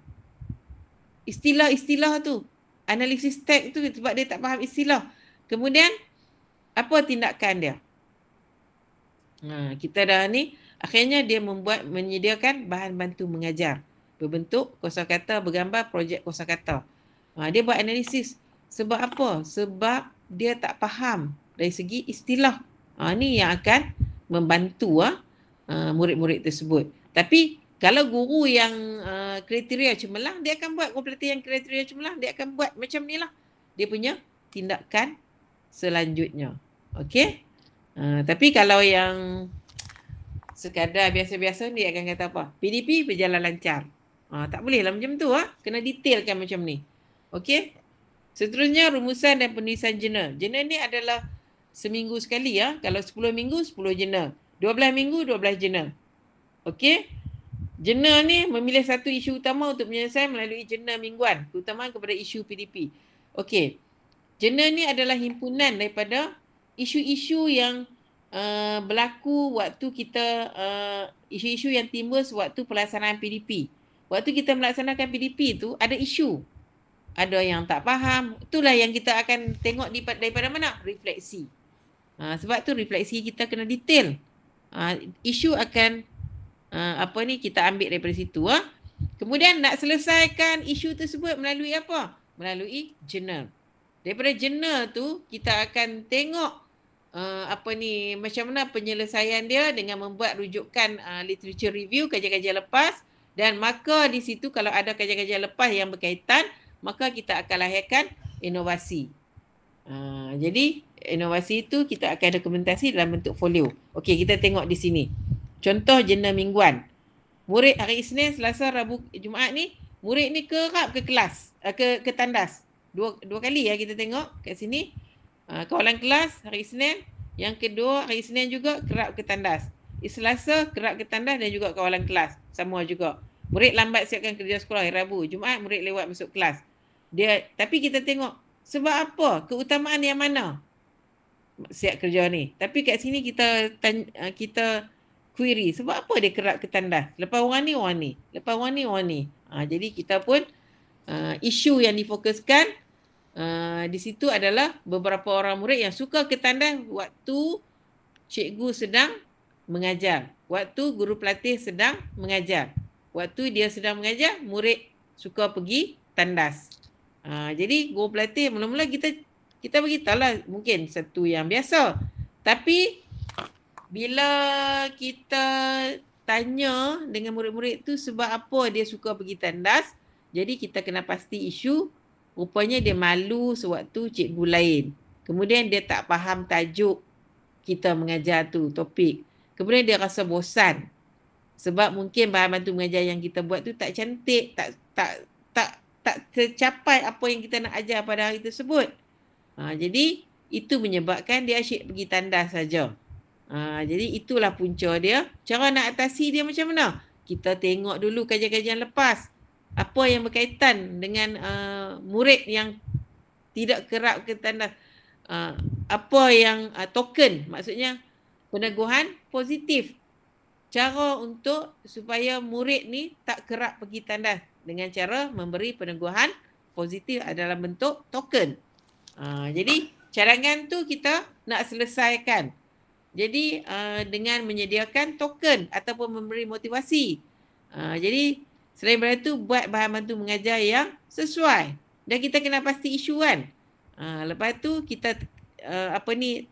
[SPEAKER 2] istilah-istilah tu. Analisis teks tu sebab dia tak faham istilah. Kemudian, apa tindakan dia? Kita dah ni, akhirnya dia menyediakan bahan bantu mengajar. Berbentuk kosakata bergambar projek kosakata. Dia buat analisis. Sebab apa? Sebab dia tak faham dari segi istilah. Ni yang akan membantu murid-murid tersebut. Tapi kalau guru yang kriteria cemerlang, dia akan buat guru pelatih yang kriteria cemerlang, dia akan buat macam ni lah. Dia punya tindakan selanjutnya. Okey? Tapi kalau yang sekadar biasa-biasa, dia akan kata apa? PDP berjalan lancar. Tak boleh lah macam tu. Kena detailkan macam ni. Okey? Seterusnya rumusan dan penulisan jurnal. Jurnal ni adalah seminggu sekali ya. Kalau 10 minggu 10 jurnal. 12 minggu 12 jurnal. Okey. Jurnal ni memilih satu isu utama untuk penyelesaian melalui jurnal mingguan, keutamaan kepada isu PDP. Okey. Jurnal ni adalah himpunan daripada isu-isu yang berlaku waktu kita isu-isu yang timbul sewaktu pelaksanaan PDP. Waktu kita melaksanakan PDP tu ada isu. Ada yang tak faham. Itulah yang kita akan tengok daripada mana? Refleksi. Sebab tu refleksi kita kena detail. Isu akan kita ambil daripada situ. Kemudian nak selesaikan isu tersebut melalui apa? Melalui jurnal. Daripada jurnal tu kita akan tengok macam mana penyelesaian dia dengan membuat rujukan literature review, kajian-kajian lepas, dan maka di situ kalau ada kajian-kajian lepas yang berkaitan, maka kita akan lahirkan inovasi. Jadi inovasi itu kita akan dokumentasi dalam bentuk folio. Okey, kita tengok di sini. Contoh jurnal mingguan. Murid hari Isnin, Selasa, Rabu, Jumaat ni, murid ni kerap ke kelas, ke tandas. Dua kali ya kita tengok kat sini. Kawalan kelas hari Isnin, yang kedua hari Isnin juga kerap ke tandas. Selasa kerap ke tandas dan juga kawalan kelas. Sama juga. Murid lambat siapkan kerja sekolah hari Rabu. Jumaat murid lewat masuk kelas. Tapi kita tengok sebab apa? Keutamaan yang mana siap kerja ni? Tapi kat sini kita query sebab apa dia kerap ke tandas? Lepas orang ni. Lepas orang ni. Jadi kita pun isu yang difokuskan di situ adalah beberapa orang murid yang suka ke tandas waktu cikgu sedang mengajar. Waktu guru pelatih sedang mengajar. Waktu dia sedang mengajar, murid suka pergi tandas. Jadi guru pelatih mula-mula kita beritahulah mungkin satu yang biasa. Tapi bila kita tanya dengan murid-murid tu sebab apa dia suka pergi tandas, jadi kita kena pasti isu. Rupanya dia malu sewaktu cikgu lain. Kemudian dia tak faham tajuk kita mengajar tu, topik. Kemudian dia rasa bosan. Sebab mungkin bahan bantu mengajar yang kita buat tu tak cantik, tak tercapai apa yang kita nak ajar pada hari tersebut. Jadi itu menyebabkan dia asyik pergi tandas saja. Jadi itulah punca dia. Cara nak atasi dia macam mana? Kita tengok dulu kajian-kajian lepas. Apa yang berkaitan dengan murid yang tidak kerap ke tandas. Apa yang token, maksudnya peneguhan positif. Cara untuk supaya murid ni tak kerap pergi tandas dengan cara memberi peneguhan positif adalah bentuk token. Jadi cadangan tu kita nak selesaikan. Jadi dengan menyediakan token ataupun memberi motivasi. Jadi selain daripada itu, buat bahan bantu mengajar yang sesuai. Dan kita kena pasti isu kan. Lepas tu kita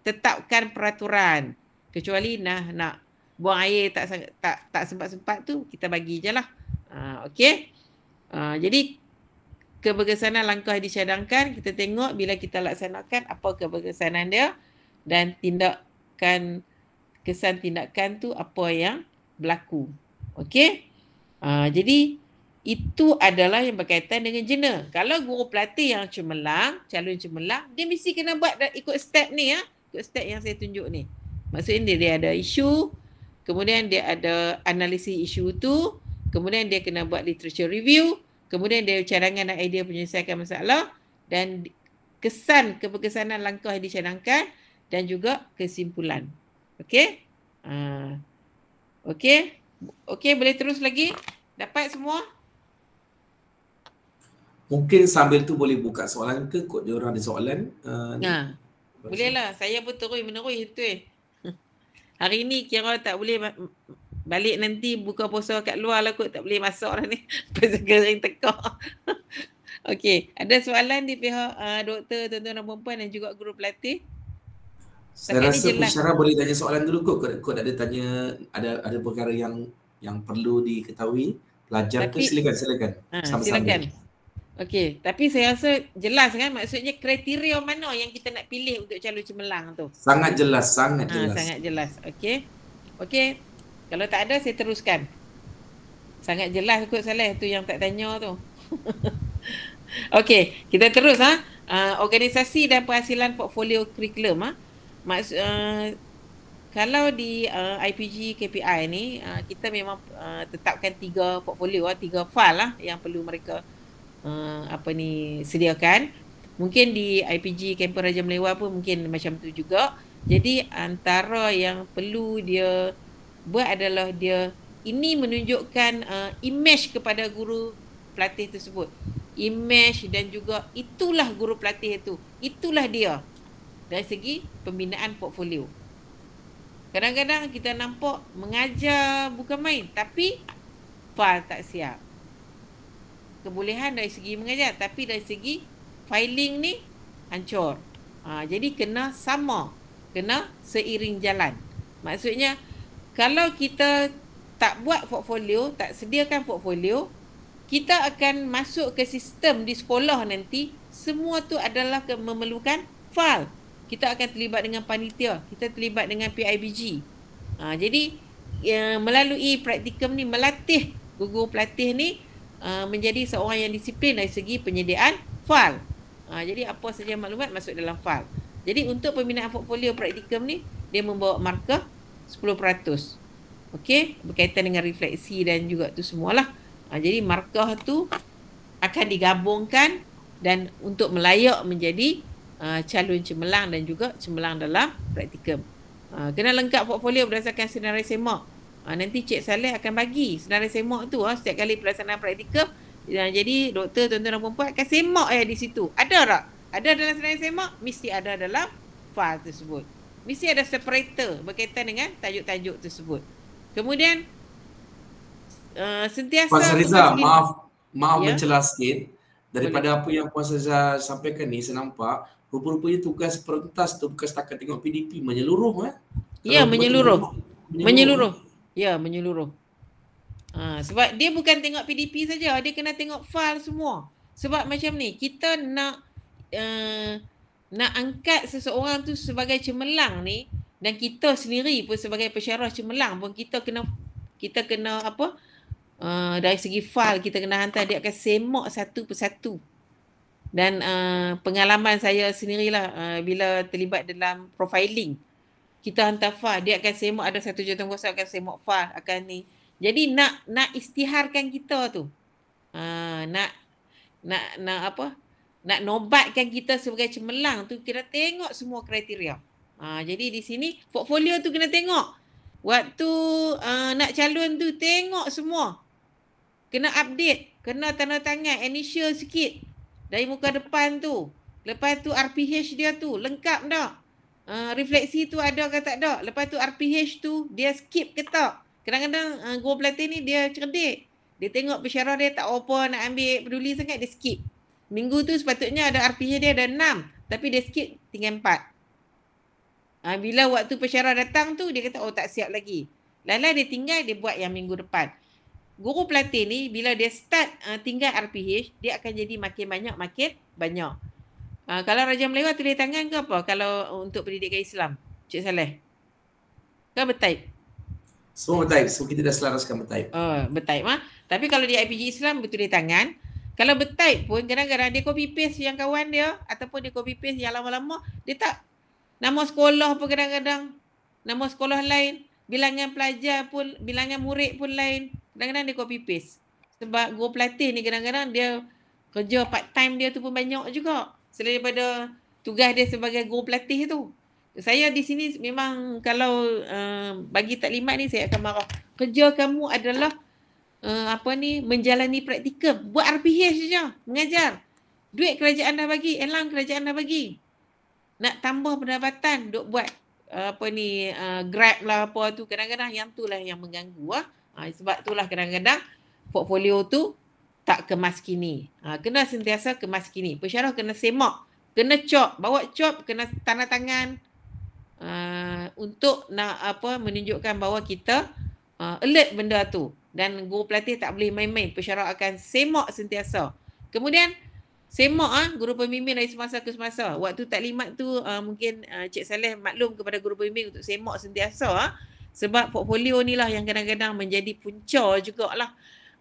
[SPEAKER 2] tetapkan peraturan. Kecuali nak buang air tak sempat-sempat tu, kita bagi je lah. Okey. Jadi keberkesanan langkah yang dicadangkan, kita tengok bila kita laksanakan apa keberkesanan dia dan kesan tindakan tu apa yang berlaku. Okey. Jadi itu adalah yang berkaitan dengan jurnal. Kalau guru pelatih yang cemerlang, calon cemerlang, dia mesti kena buat ikut step ni ya. Ikut step yang saya tunjuk ni. Maksudnya dia ada isu, kemudian dia ada analisis isu tu, kemudian dia kena buat literature review, kemudian dia cadangan dan idea penyelesaian masalah dan keberkesanan langkah yang dicadangkan dan juga kesimpulan. Okey? Okey, boleh terus lagi? Dapat semua?
[SPEAKER 1] Mungkin sambil tu boleh buka soalan ke? Kod dia orang ada soalan.
[SPEAKER 2] Boleh lah. Saya pun terus-menerus tu Hari ni kira tak boleh balik nanti buka puasa kat luar lah kot. Tak boleh masuk lah ni. Pasal kering tekak. Okey. Ada soalan di pihak doktor, tuan-tuan dan perempuan dan juga guru pelatih?
[SPEAKER 1] Saya rasa pensyarah boleh tanya soalan dulu kot. Kod ada tanya, ada perkara yang perlu diketahui. Pelajar tu silakan.
[SPEAKER 2] Silakan. Okey, tapi saya rasa jelas kan, maksudnya kriteria mana yang kita nak pilih untuk calon cemerlang tu.
[SPEAKER 1] Sangat jelas.
[SPEAKER 2] Sangat jelas. Okey. Kalau tak ada saya teruskan. Sangat jelas kot Saleh tu yang tak tanya tu. Okey, kita terus organisasi dan penghasilan portfolio kurikulum. Kalau di IPG KPI ni, kita memang tetapkan 3 portfolio, 3 file lah yang perlu mereka sediakan. Mungkin di IPG Kampus Raja Melewa pun mungkin macam tu juga. Jadi antara yang perlu dia buat adalah dia ini menunjukkan image kepada guru pelatih tersebut. Image dan juga itulah guru pelatih itu. Itulah dia dari segi pembinaan portfolio. Kadang-kadang kita nampak mengajar bukan main, tapi file tak siap. Kebolehan dari segi mengajar, tapi dari segi filing ni hancur. Jadi kena sama, kena seiring jalan. Maksudnya kalau kita tak buat portfolio, tak sediakan portfolio, kita akan masuk ke sistem di sekolah nanti, semua tu adalah memerlukan file. Kita akan terlibat dengan panitia, kita terlibat dengan PIBG. Jadi melalui praktikum ni melatih guru pelatih ni menjadi seorang yang disiplin dari segi penyediaan file. Jadi apa saja maklumat masuk dalam file. Jadi untuk pembinaan portfolio praktikum ni dia membawa markah 10%. Okey, berkaitan dengan refleksi dan juga tu semualah. Jadi markah tu akan digabungkan dan untuk melayak menjadi calon cemerlang dan juga cemerlang dalam praktikum. Kena lengkap portfolio berdasarkan senarai semak. Nanti Cik Saleh akan bagi senarai semak tu setiap kali pelaksanaan praktikum. Jadi doktor, tuan-tuan dan puan akan semak di situ. Ada tak? Ada dalam senarai semak? Mesti ada dalam file tersebut. Mesti ada separator berkaitan dengan tajuk-tajuk tersebut. Kemudian sentiasa
[SPEAKER 1] Puan Sariza, maaf
[SPEAKER 2] ya?
[SPEAKER 1] mencela sikit. Daripada apa yang Puan Sariza sampaikan ni, saya nampak rupa-rupanya tugas perentas tu bukan setakat tengok PDP, menyeluruh.
[SPEAKER 2] Ya, menyeluruh. Menyeluruh. Ya, menyeluruh. Sebab dia bukan tengok PDP saja, dia kena tengok file semua. Sebab macam ni, kita nak angkat seseorang tu sebagai cemerlang ni, dan kita sendiri pun sebagai pensyarah cemerlang pun kita kena dari segi file kita kena hantar, dia akan semak satu persatu. Dan pengalaman saya sendirilah bila terlibat dalam profiling, kita hantar file, dia akan semak, ada satu juruterkuasa akan semak file, akan ni. Jadi nak istiharkan kita tu, nak nobatkan kita sebagai cemerlang tu, kita tengok semua kriteria. Jadi di sini portfolio tu kena tengok. Waktu nak calon tu tengok semua. Kena update, kena tanda tangan, initial sikit dari muka depan tu. Lepas tu RPH dia tu lengkap tak? Refleksi tu ada ke tak ada? Lepas tu RPH tu dia skip ke tak? Kadang-kadang guru pelatih ni dia cerdik. Dia tengok pensyarah dia tak apa nak ambil peduli sangat, dia skip. Minggu tu sepatutnya ada RPH dia ada 6, tapi dia skip tinggal 4. Bila waktu pensyarah datang tu dia kata tak siap lagi. Lala dia tinggal, dia buat yang minggu depan. Guru pelatih ni bila dia start tinggal RPH, dia akan jadi makin banyak. Kalau Raja Melewa tulis tangan ke apa kalau untuk pendidikan Islam, Cik Saleh? Kan bertype?
[SPEAKER 1] Semua bertype, so kita dah selaraskan bertype.
[SPEAKER 2] Bertype Tapi kalau di IPG Islam bertulis tangan. Kalau bertype pun kadang-kadang dia copy paste yang kawan dia ataupun dia copy paste yang lama-lama, dia tak nama sekolah pun kadang-kadang, nama sekolah lain, bilangan pelajar pun, bilangan murid pun lain. Kadang-kadang dia copy paste. Sebab guru pelatih ni kadang-kadang dia kerja part time dia tu pun banyak juga. Selain daripada tugas dia sebagai guru pelatih tu. Saya di sini memang kalau bagi taklimat ni saya akan marah. Kerja kamu adalah menjalani praktikum. Buat RPH saja, mengajar. Duit kerajaan dah bagi, elang kerajaan dah bagi. Nak tambah pendapatan, duk buat Grab lah apa tu. Kadang-kadang yang tu lah yang mengganggu. Sebab itulah kadang-kadang portfolio tu tak kemas kini. Kena sentiasa kemas kini. Pensyarah kena semak, kena cop, bawa cop, kena tanda tangan untuk nak menunjukkan bahawa kita alert benda tu. Dan guru pelatih tak boleh main-main. Pensyarah akan semak sentiasa. Kemudian semak guru pembimbing dari semasa ke semasa. Waktu taklimat tu mungkin Cik Saleh maklum kepada guru pembimbing untuk semak sentiasa. Sebab portfolio ni lah yang kadang-kadang menjadi punca jugalah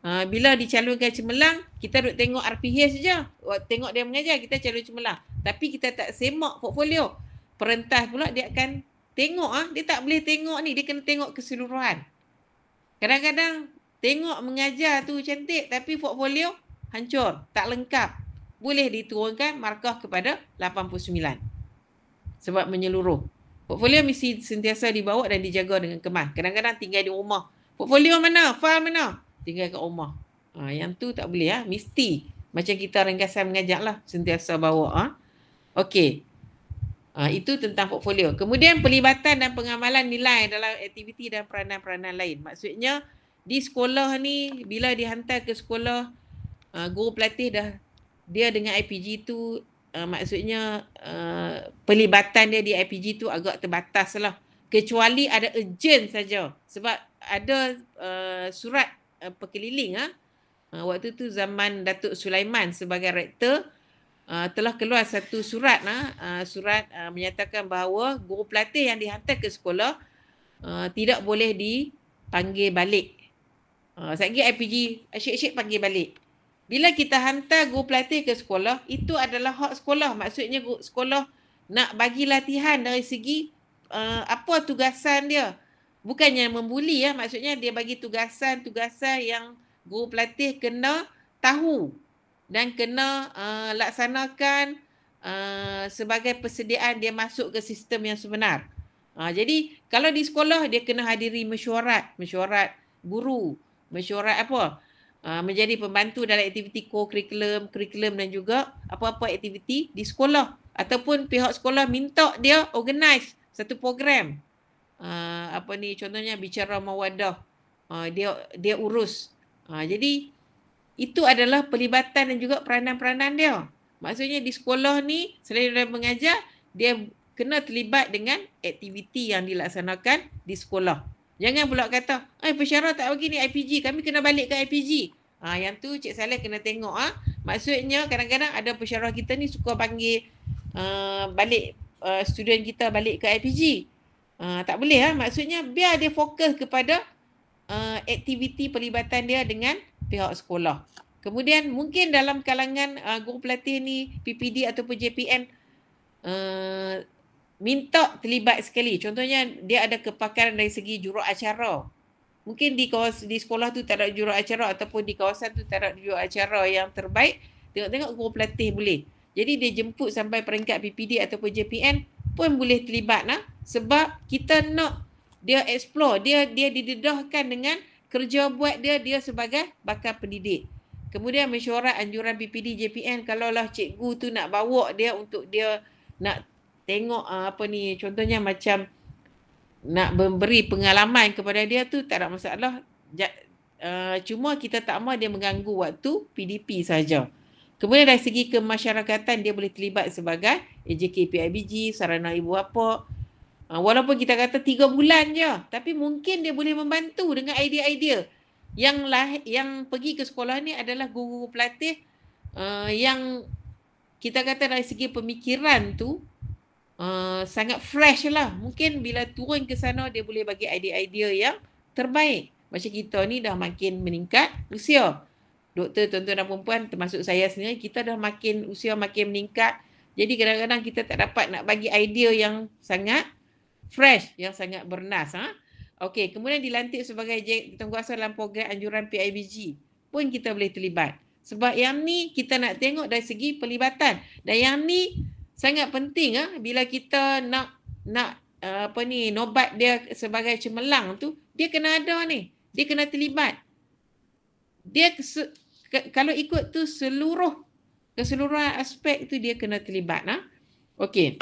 [SPEAKER 2] Bila dicalonkan cemerlang, kita duk tengok RPH saja. Tengok dia mengajar, kita calon cemerlang. Tapi kita tak semak portfolio. Perentas pula dia akan tengok, dia tak boleh tengok ni, dia kena tengok keseluruhan. Kadang-kadang tengok mengajar tu cantik tapi portfolio hancur, tak lengkap. Boleh diturunkan markah kepada 89. Sebab menyeluruh. Portfolio mesti sentiasa dibawa dan dijaga dengan kemas. Kadang-kadang tinggal di rumah. Portfolio mana? File mana? Tinggal kat rumah. Yang tu tak boleh. Mesti. Macam kita ringkasan mengajar lah. Sentiasa bawa. Okey. Itu tentang portfolio. Kemudian pelibatan dan pengamalan nilai dalam aktiviti dan peranan-peranan lain. Maksudnya di sekolah ni bila dihantar ke sekolah, guru pelatih dia dengan IPG tu maksudnya pelibatan dia di IPG tu agak terbatas lah. Kecuali ada urgent saja. Sebab ada surat perkeliling waktu tu zaman Datuk Sulaiman sebagai rektor, telah keluar satu surat menyatakan bahawa guru pelatih yang dihantar ke sekolah tidak boleh dipanggil balik. Satgi IPG asyik-asyik panggil balik. Bila kita hantar guru pelatih ke sekolah, itu adalah hak sekolah. Maksudnya sekolah nak bagi latihan dari segi apa tugasan dia. Bukannya membuli maksudnya dia bagi tugasan yang guru pelatih kena tahu dan kena laksanakan sebagai persediaan dia masuk ke sistem yang sebenar. Jadi kalau di sekolah dia kena hadiri mesyuarat guru, mesyuarat menjadi pembantu dalam aktiviti kurikulum dan juga apa-apa aktiviti di sekolah, ataupun pihak sekolah minta dia organize satu program. Contohnya bicara mawadah, dia urus. Jadi itu adalah pelibatan dan juga peranan-peranan dia. Maksudnya di sekolah ni selain dia mengajar, dia kena terlibat dengan aktiviti yang dilaksanakan di sekolah. Jangan pula kata, pensyarah tak bagi ni IPG, kami kena balik ke IPG. Yang tu Cik Saleh kena tengok. Maksudnya kadang-kadang ada pensyarah kita ni suka panggil balik student kita balik ke IPG. Tak boleh. Maksudnya biar dia fokus kepada aktiviti pelibatan dia dengan pihak sekolah. Kemudian mungkin dalam kalangan guru pelatih ni, PPD ataupun JPN, minta terlibat sekali. Contohnya dia ada kepakaran dari segi juruacara. Mungkin di sekolah tu tak ada juruacara, ataupun di kawasan tu tak ada juruacara yang terbaik. Tengok-tengok guru pelatih boleh. Jadi dia jemput sampai peringkat PPD ataupun JPN pun boleh terlibat sebab kita nak dia explore, dia didedahkan dengan kerja buat dia sebagai bakal pendidik. Kemudian mesyuarat anjuran PPD JPN, kalaulah cikgu tu nak bawa dia untuk dia nak tengok contohnya macam nak memberi pengalaman kepada dia tu tak ada masalah. Cuma kita tak mahu dia mengganggu waktu PDP saja. Kemudian dari segi kemasyarakatan dia boleh terlibat sebagai AJK PIBG, sarana ibu bapa. Walaupun kita kata 3 bulan je, tapi mungkin dia boleh membantu dengan idea-idea. Yang pergi ke sekolah ni adalah guru pelatih yang kita kata dari segi pemikiran tu sangat fresh lah. Mungkin bila turun ke sana dia boleh bagi idea-idea yang terbaik. Macam kita ni dah makin meningkat usia. Doktor, tuan-tuan dan perempuan termasuk saya sendiri, kita dah usia makin meningkat. Jadi kadang-kadang kita tak dapat nak bagi idea yang sangat fresh, yang sangat bernas. Okey, kemudian dilantik sebagai tengkuasa dalam program anjuran PIBG pun kita boleh terlibat. Sebab yang ni kita nak tengok dari segi pelibatan. Dan yang ni sangat penting bila kita nak nobat dia sebagai cemerlang tu, dia kena ada ni. Dia kena terlibat. Dia kalau ikut tu keseluruhan aspek tu dia kena terlibat. Okey.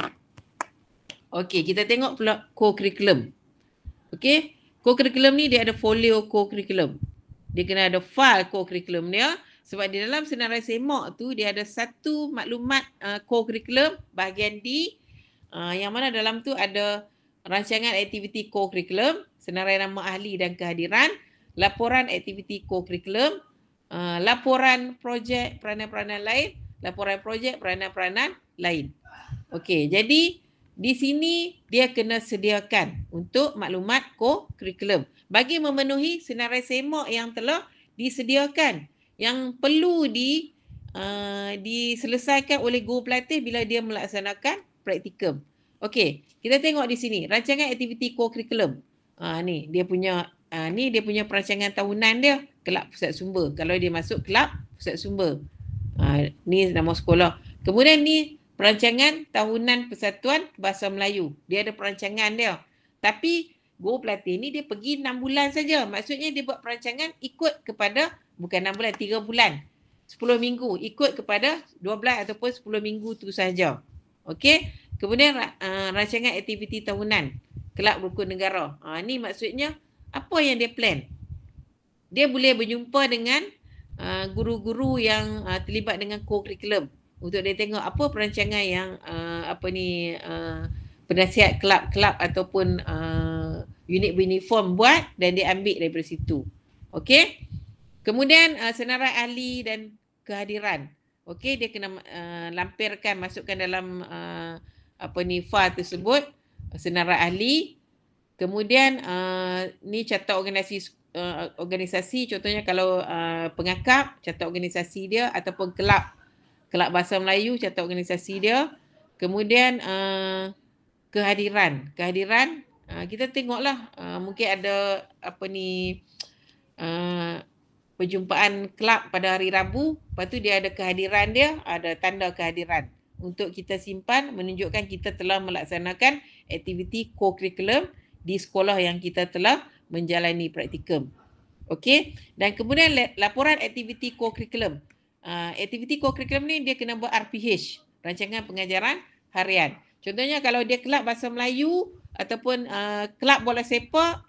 [SPEAKER 2] Okey, kita tengok pula co-curriculum. Okey, co-curriculum ni dia ada folio co-curriculum. Dia kena ada file co-curriculum dia. Sebab di dalam senarai semak tu dia ada satu maklumat co-curriculum bahagian D, yang mana dalam tu ada rancangan aktiviti co-curriculum, senarai nama ahli dan kehadiran, laporan aktiviti co-curriculum, laporan projek peranan-peranan lain, laporan projek peranan-peranan lain. Okey, jadi di sini dia kena sediakan untuk maklumat co-curriculum bagi memenuhi senarai semak yang telah disediakan yang perlu diselesaikan oleh guru pelatih bila dia melaksanakan praktikum. Okey, kita tengok di sini rancangan aktiviti co-curriculum. Ni dia punya perancangan tahunan dia, kelab pusat sumber. Kalau dia masuk kelab pusat sumber. Ni nama sekolah. Kemudian ni perancangan tahunan Persatuan Bahasa Melayu. Dia ada perancangan dia. Tapi guru pelatih ni dia pergi 6 bulan saja. Maksudnya dia buat perancangan ikut kepada bukan 6 bulan, 3 bulan. 10 minggu ikut kepada 12 ataupun 10 minggu tu saja. Okey. Kemudian rancangan aktiviti tahunan kelab rukun negara. Ni maksudnya apa yang dia plan. Dia boleh berjumpa dengan guru-guru yang terlibat dengan co-curriculum untuk dia tengok apa perancangan yang penasihat kelab-kelab ataupun unit beruniform buat dan dia ambil daripada situ. Okey. Kemudian senarai ahli dan kehadiran. Okey, dia kena lampirkan, masukkan dalam file tersebut senarai ahli. Kemudian ni catat organisasi, contohnya kalau pengakap catat organisasi dia ataupun kelab Bahasa Melayu catat organisasi dia. Kemudian kehadiran kita tengoklah mungkin ada perjumpaan kelab pada hari Rabu, lepas tu dia ada kehadiran dia, ada tanda kehadiran untuk kita simpan menunjukkan kita telah melaksanakan aktiviti co-curriculum di sekolah yang kita telah menjalani praktikum. Okey, dan kemudian laporan aktiviti co-curriculum. Aktiviti co-curriculum ni dia kena buat RPH, rancangan pengajaran harian. Contohnya kalau dia kelab Bahasa Melayu ataupun kelab bola sepak,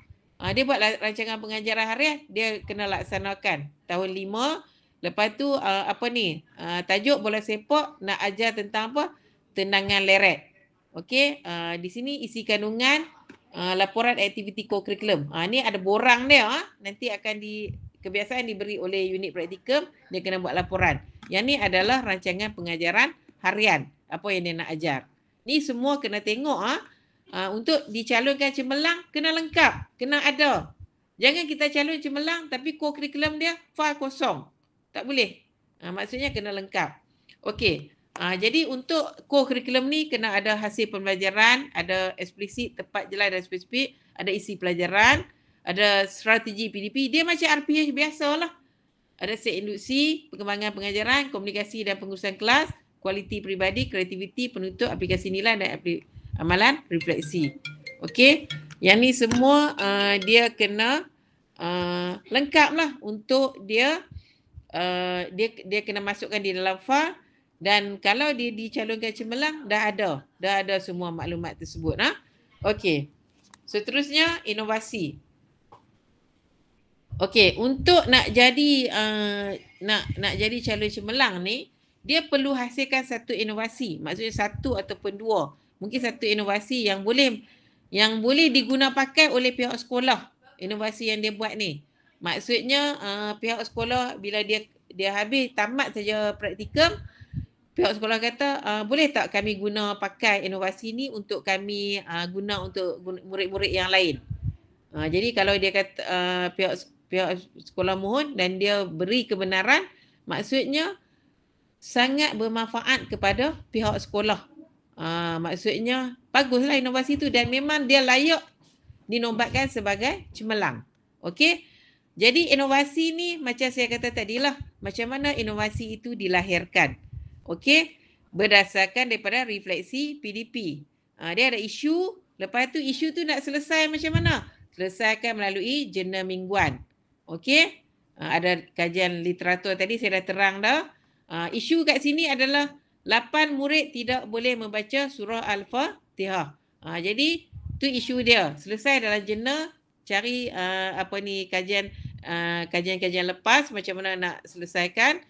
[SPEAKER 2] dia buat rancangan pengajaran harian, dia kena laksanakan tahun 5. Lepas tu tajuk bola sepak nak ajar tentang apa? Tendangan leret. Okey, di sini isi kandungan laporan aktiviti co-curriculum. Ni ada borang dia, nanti akan kebiasaan diberi oleh unit praktikum, dia kena buat laporan. Yang ni adalah rancangan pengajaran harian, apa yang dia nak ajar. Ni semua kena tengok untuk dicalonkan cemerlang kena lengkap, kena ada. Jangan kita calon cemerlang tapi co-curriculum dia file kosong. Tak boleh. Maksudnya kena lengkap. Okey. Jadi untuk co-curriculum ni kena ada hasil pembelajaran, ada eksplisit, tepat, jelas dan spesifik, ada isi pelajaran, ada strategi PDP. Dia macam RPH biasalah. Ada set induksi, perkembangan pengajaran, komunikasi dan pengurusan kelas, kualiti peribadi, kreativiti, penutup, aplikasi nilai dan amalan refleksi. Okey. Yang ni semua dia kena lengkap lah untuk dia kena masukkan di dalam file. Dan kalau dia dicalonkan cemerlang, dah ada semua maklumat tersebut. Okey. Seterusnya inovasi. Okey, untuk nak jadi calon cemerlang ni, dia perlu hasilkan satu inovasi. Maksudnya satu ataupun dua. Mungkin satu inovasi yang boleh diguna pakai oleh pihak sekolah. Inovasi yang dia buat ni. Maksudnya pihak sekolah bila dia habis tamat saja praktikum, pihak sekolah kata, boleh tak kami guna pakai inovasi ni untuk kami guna untuk murid-murid yang lain. Jadi kalau dia kata pihak sekolah mohon dan dia beri kebenaran, maksudnya sangat bermanfaat kepada pihak sekolah. Maksudnya baguslah inovasi tu dan memang dia layak dinobatkan sebagai cemerlang. Okey. Jadi inovasi ni macam saya kata tadilah, macam mana inovasi itu dilahirkan. Okey, berdasarkan daripada refleksi PDP. Dia ada isu, lepas tu isu tu nak selesai macam mana? Selesaikan melalui jurnal mingguan. Okey, ada kajian literatur tadi saya dah terang dah. Isu kat sini adalah 8 murid tidak boleh membaca surah Al-Fatihah. Jadi tu isu dia. Selesai dalam jurnal, cari kajian-kajian lepas macam mana nak selesaikan.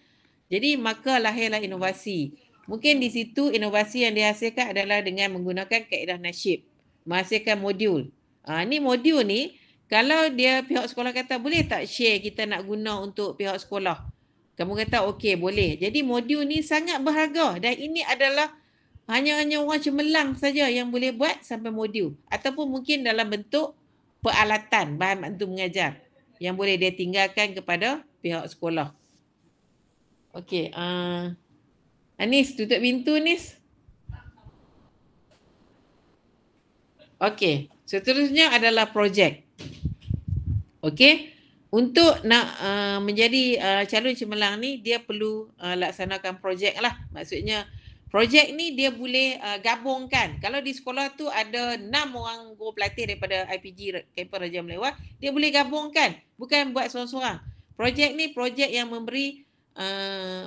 [SPEAKER 2] Jadi maka lahirlah inovasi. Mungkin di situ inovasi yang dihasilkan adalah dengan menggunakan kaedah nasyid. Menghasilkan modul. Ni modul ni, kalau dia pihak sekolah kata boleh tak share kita nak guna untuk pihak sekolah. Kamu kata okey boleh. Jadi modul ni sangat berharga dan ini adalah hanya orang cemerlang saja yang boleh buat sampai modul. Ataupun mungkin dalam bentuk peralatan bahan bantu mengajar yang boleh dia tinggalkan kepada pihak sekolah. Okey, Anis tutup pintu Anis. Okey, seterusnya adalah projek. Okey, untuk nak menjadi calon cemerlang ni dia perlu laksanakan projek lah. Maksudnya projek ni dia boleh gabungkan. Kalau di sekolah tu ada 6 orang guru pelatih daripada IPG Kampus Raja Melewah, dia boleh gabungkan, bukan buat seorang-seorang. Projek ni projek yang memberi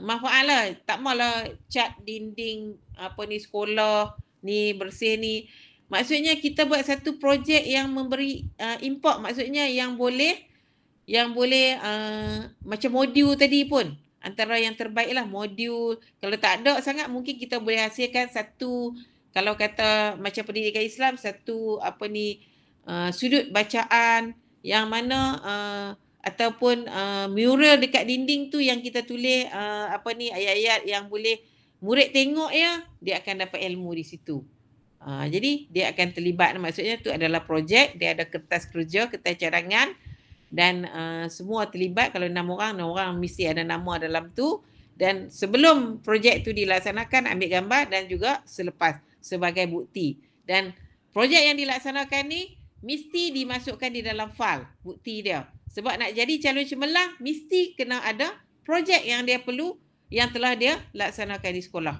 [SPEAKER 2] manfaat lah. Tak maulah cat dinding apa ni sekolah ni bersih ni. Maksudnya kita buat satu projek yang memberi impact, maksudnya yang boleh macam modul tadi pun, antara yang terbaik lah modul. Kalau tak ada sangat mungkin kita boleh hasilkan satu, kalau kata macam pendidikan Islam, satu apa ni sudut bacaan yang mana ataupun mural dekat dinding tu yang kita tulis apa ni ayat-ayat yang boleh murid tengok ya, dia akan dapat ilmu di situ. Jadi dia akan terlibat, maksudnya tu adalah projek, dia ada kertas kerja, kertas cadangan dan semua terlibat. Kalau 6 orang mesti ada nama dalam tu, dan sebelum projek tu dilaksanakan ambil gambar dan juga selepas sebagai bukti. Dan projek yang dilaksanakan ni mesti dimasukkan di dalam file bukti dia. Sebab nak jadi calon cemerlang mesti kena ada projek yang dia perlu, yang telah dia laksanakan di sekolah.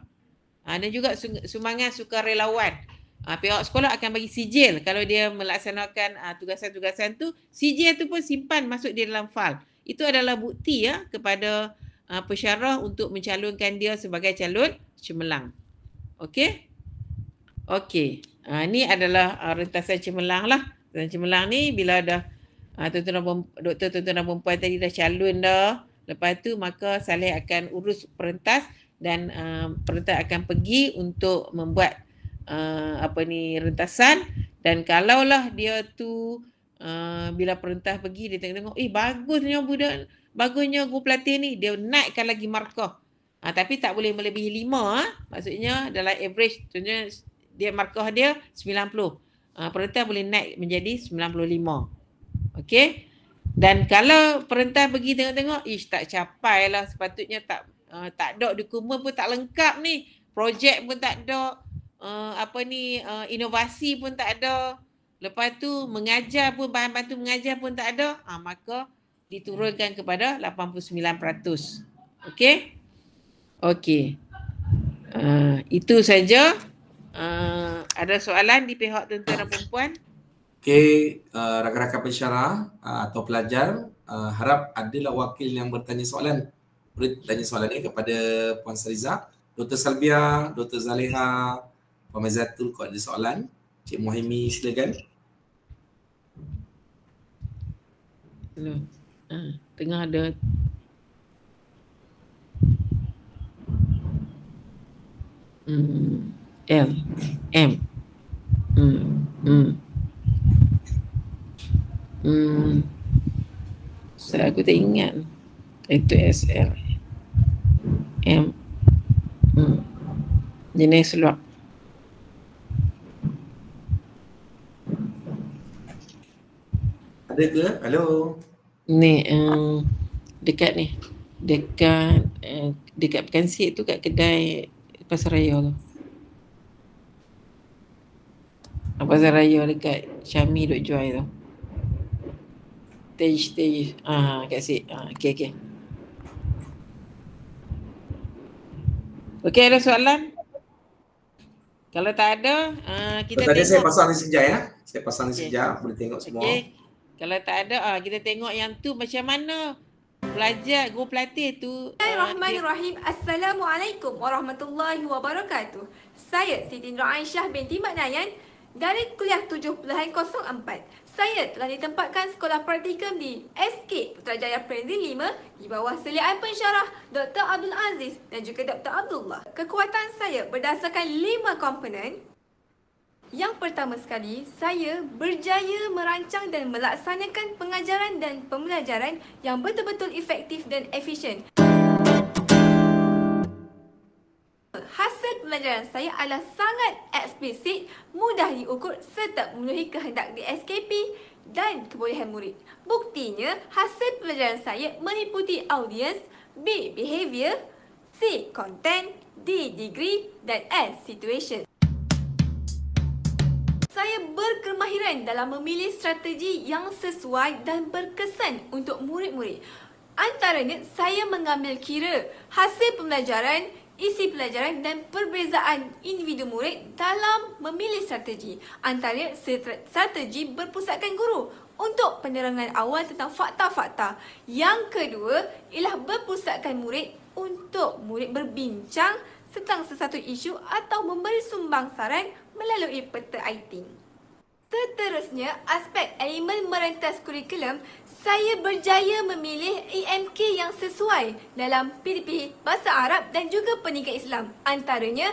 [SPEAKER 2] Dan juga sumbangan sukarelawan. Pihak sekolah akan bagi sijil kalau dia melaksanakan tugasan-tugasan tu. Sijil tu pun simpan masuk di dalam file. Itu adalah bukti ya kepada pesyarah untuk mencalonkan dia sebagai calon cemerlang. Okey? Okey. Ni adalah rentasan cemerlang lah. Rentasan cemerlang ni bila dah doktor-tuan dan perempuan tadi dah calon dah. Lepas tu maka Saleh akan urus perentas dan perentas akan pergi untuk membuat rentasan. Dan kalaulah dia tu bila perentas pergi dia tengok bagusnya guru pelatih ni, dia naikkan lagi markah. Tapi tak boleh melebihi 5 maksudnya dalam average, contohnya dia markah dia 90. Perentas boleh naik menjadi 95. Okey? Dan kalau perentas pergi tengok-tengok, tak capai lah, sepatutnya tak ada dokumen pun tak lengkap ni, projek pun tak ada, inovasi pun tak ada, lepas tu mengajar pun, bahan bantu mengajar pun tak ada, maka diturunkan kepada 89%. Okey? Okey. Itu saja. Ada soalan di pihak tuan-tuan dan puan-puan?
[SPEAKER 1] Okey, rakan-rakan pensyarah atau pelajar, harap adalah wakil yang bertanya soalan. Boleh tanya soalan ni kepada Puan Sariza, Dr. Salbia, Dr. Zaleha, Puan Mazatul kalau ada soalan. Cik Muhaimi silakan.
[SPEAKER 2] Hello. Tengah ada L M aku tak ingat. Itu SL M jenis luak.
[SPEAKER 1] Ada ke? Hello.
[SPEAKER 2] Ni dekat ni. Dekat Pekansik tu, kat kedai Pasar Raya tu. Pasar Raya dekat Syami duk jual tu. Stage. Kat sini. Okey. Okey, ada soalan? Kalau tak ada, kita tengok.
[SPEAKER 1] Saya pasang ni sekejap ya. Saya pasang ni sekejap, boleh tengok semua.
[SPEAKER 2] Okey. Kalau tak ada, kita tengok yang tu macam mana pelajar guru pelatih tu.
[SPEAKER 4] Bismillahirrahmanirrahim. Assalamualaikum warahmatullahi wabarakatuh. Saya Siti Nur Aisyah binti Mak Nayan dari kuliah 7.04. Saya telah ditempatkan sekolah praktikum di SK Putrajaya Prenzin 5 di bawah seliaan pensyarah Dr. Abdul Aziz dan juga Dr. Abdullah. Kekuatan saya berdasarkan 5 komponen. Yang pertama sekali, saya berjaya merancang dan melaksanakan pengajaran dan pembelajaran yang betul-betul efektif dan efisien. Hasil pembelajaran saya adalah sangat eksplisit, mudah diukur serta memenuhi kehendak di SKP dan kebolehan murid. Buktinya, hasil pembelajaran saya meliputi audience, B. behavior, C. content, D. degree dan S. situation. Saya berkemahiran dalam memilih strategi yang sesuai dan berkesan untuk murid-murid. Antaranya, saya mengambil kira hasil pembelajaran, isi pelajaran dan perbezaan individu murid dalam memilih strategi. Antaranya, strategi berpusatkan guru untuk penerangan awal tentang fakta-fakta. Yang kedua ialah berpusatkan murid untuk murid berbincang tentang sesuatu isu atau memberi sumbang saran melalui peta iThink. Seterusnya, aspek elemen merentas kurikulum, saya berjaya memilih EMK yang sesuai dalam PDP Bahasa Arab dan juga Pendidikan Islam. Antaranya,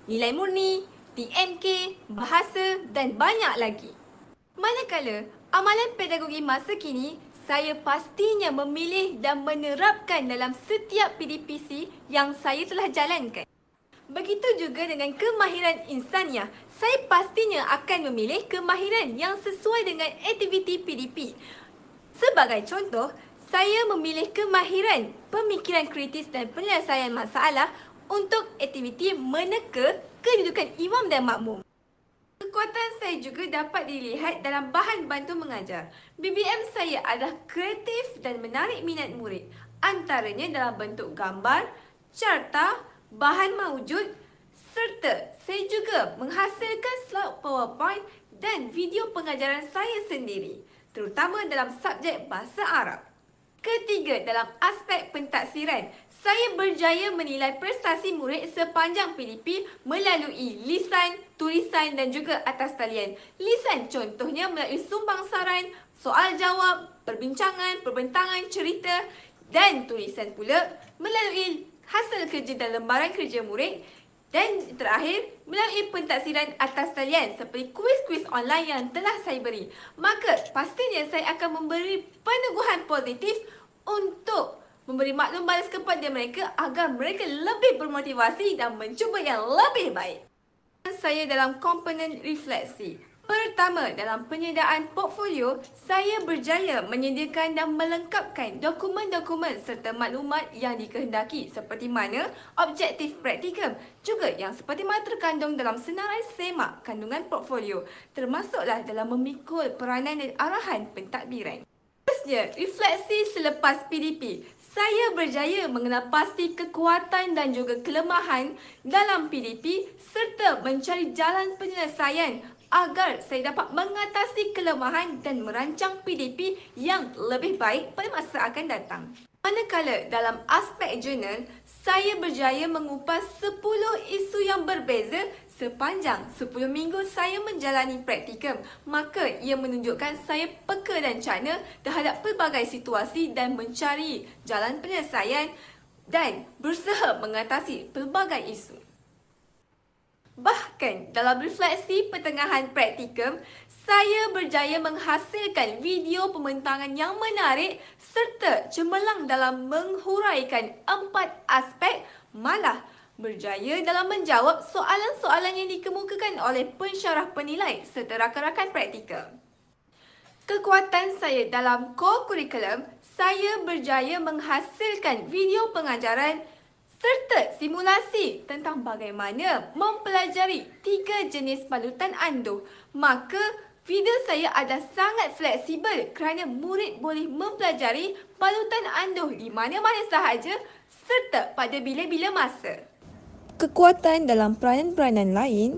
[SPEAKER 4] nilai murni, TMK, bahasa dan banyak lagi. Manakala, amalan pedagogi masa kini, saya pastinya memilih dan menerapkan dalam setiap PDPC yang saya telah jalankan. Begitu juga dengan kemahiran insaniah, saya pastinya akan memilih kemahiran yang sesuai dengan aktiviti PDP. Sebagai contoh, saya memilih kemahiran pemikiran kritis dan penyelesaian masalah untuk aktiviti meneka kedudukan imam dan makmum. Kekuatan saya juga dapat dilihat dalam bahan bantu mengajar. BBM saya adalah kreatif dan menarik minat murid. Antaranya dalam bentuk gambar, carta, bahan mawujud serta saya juga menghasilkan slide PowerPoint dan video pengajaran saya sendiri, terutama dalam subjek Bahasa Arab. Ketiga, dalam aspek pentaksiran, saya berjaya menilai prestasi murid sepanjang PDP melalui lisan, tulisan dan juga atas talian. Lisan contohnya melalui sumbang saran, soal jawab, perbincangan, perbentangan, cerita dan tulisan pula melalui hasil kerja dan lembaran kerja murid dan terakhir melalui pentaksiran atas talian seperti kuis-kuis online yang telah saya beri. Maka pastinya saya akan memberi peneguhan positif untuk memberi maklum balas kepada mereka agar mereka lebih bermotivasi dan mencuba yang lebih baik. Saya dalam komponen refleksi. Pertama, dalam penyediaan portfolio, saya berjaya menyediakan dan melengkapkan dokumen-dokumen serta maklumat yang dikehendaki seperti mana objektif praktikum, juga yang seperti mana terkandung dalam senarai semak kandungan portfolio, termasuklah dalam memikul peranan dan arahan pentadbiran. Seterusnya, refleksi selepas PDP. Saya berjaya mengenal pasti kekuatan dan juga kelemahan dalam PDP serta mencari jalan penyelesaian agar saya dapat mengatasi kelemahan dan merancang PDP yang lebih baik pada masa akan datang. Manakala dalam aspek jurnal, saya berjaya mengupas 10 isu yang berbeza sepanjang 10 minggu saya menjalani praktikum. Maka ia menunjukkan saya peka dan cakna terhadap pelbagai situasi dan mencari jalan penyelesaian dan berusaha mengatasi pelbagai isu. Bahkan dalam refleksi pertengahan praktikum, saya berjaya menghasilkan video pembentangan yang menarik serta cemerlang dalam menghuraikan 4 aspek, malah berjaya dalam menjawab soalan-soalan yang dikemukakan oleh pensyarah penilai serta rakan-rakan praktikum. Kekuatan saya dalam core curriculum, saya berjaya menghasilkan video pengajaran serta simulasi tentang bagaimana mempelajari 3 jenis balutan anduh. Maka video saya adalah sangat fleksibel kerana murid boleh mempelajari balutan anduh di mana-mana sahaja serta pada bila-bila masa.
[SPEAKER 3] Kekuatan dalam peranan-peranan lain.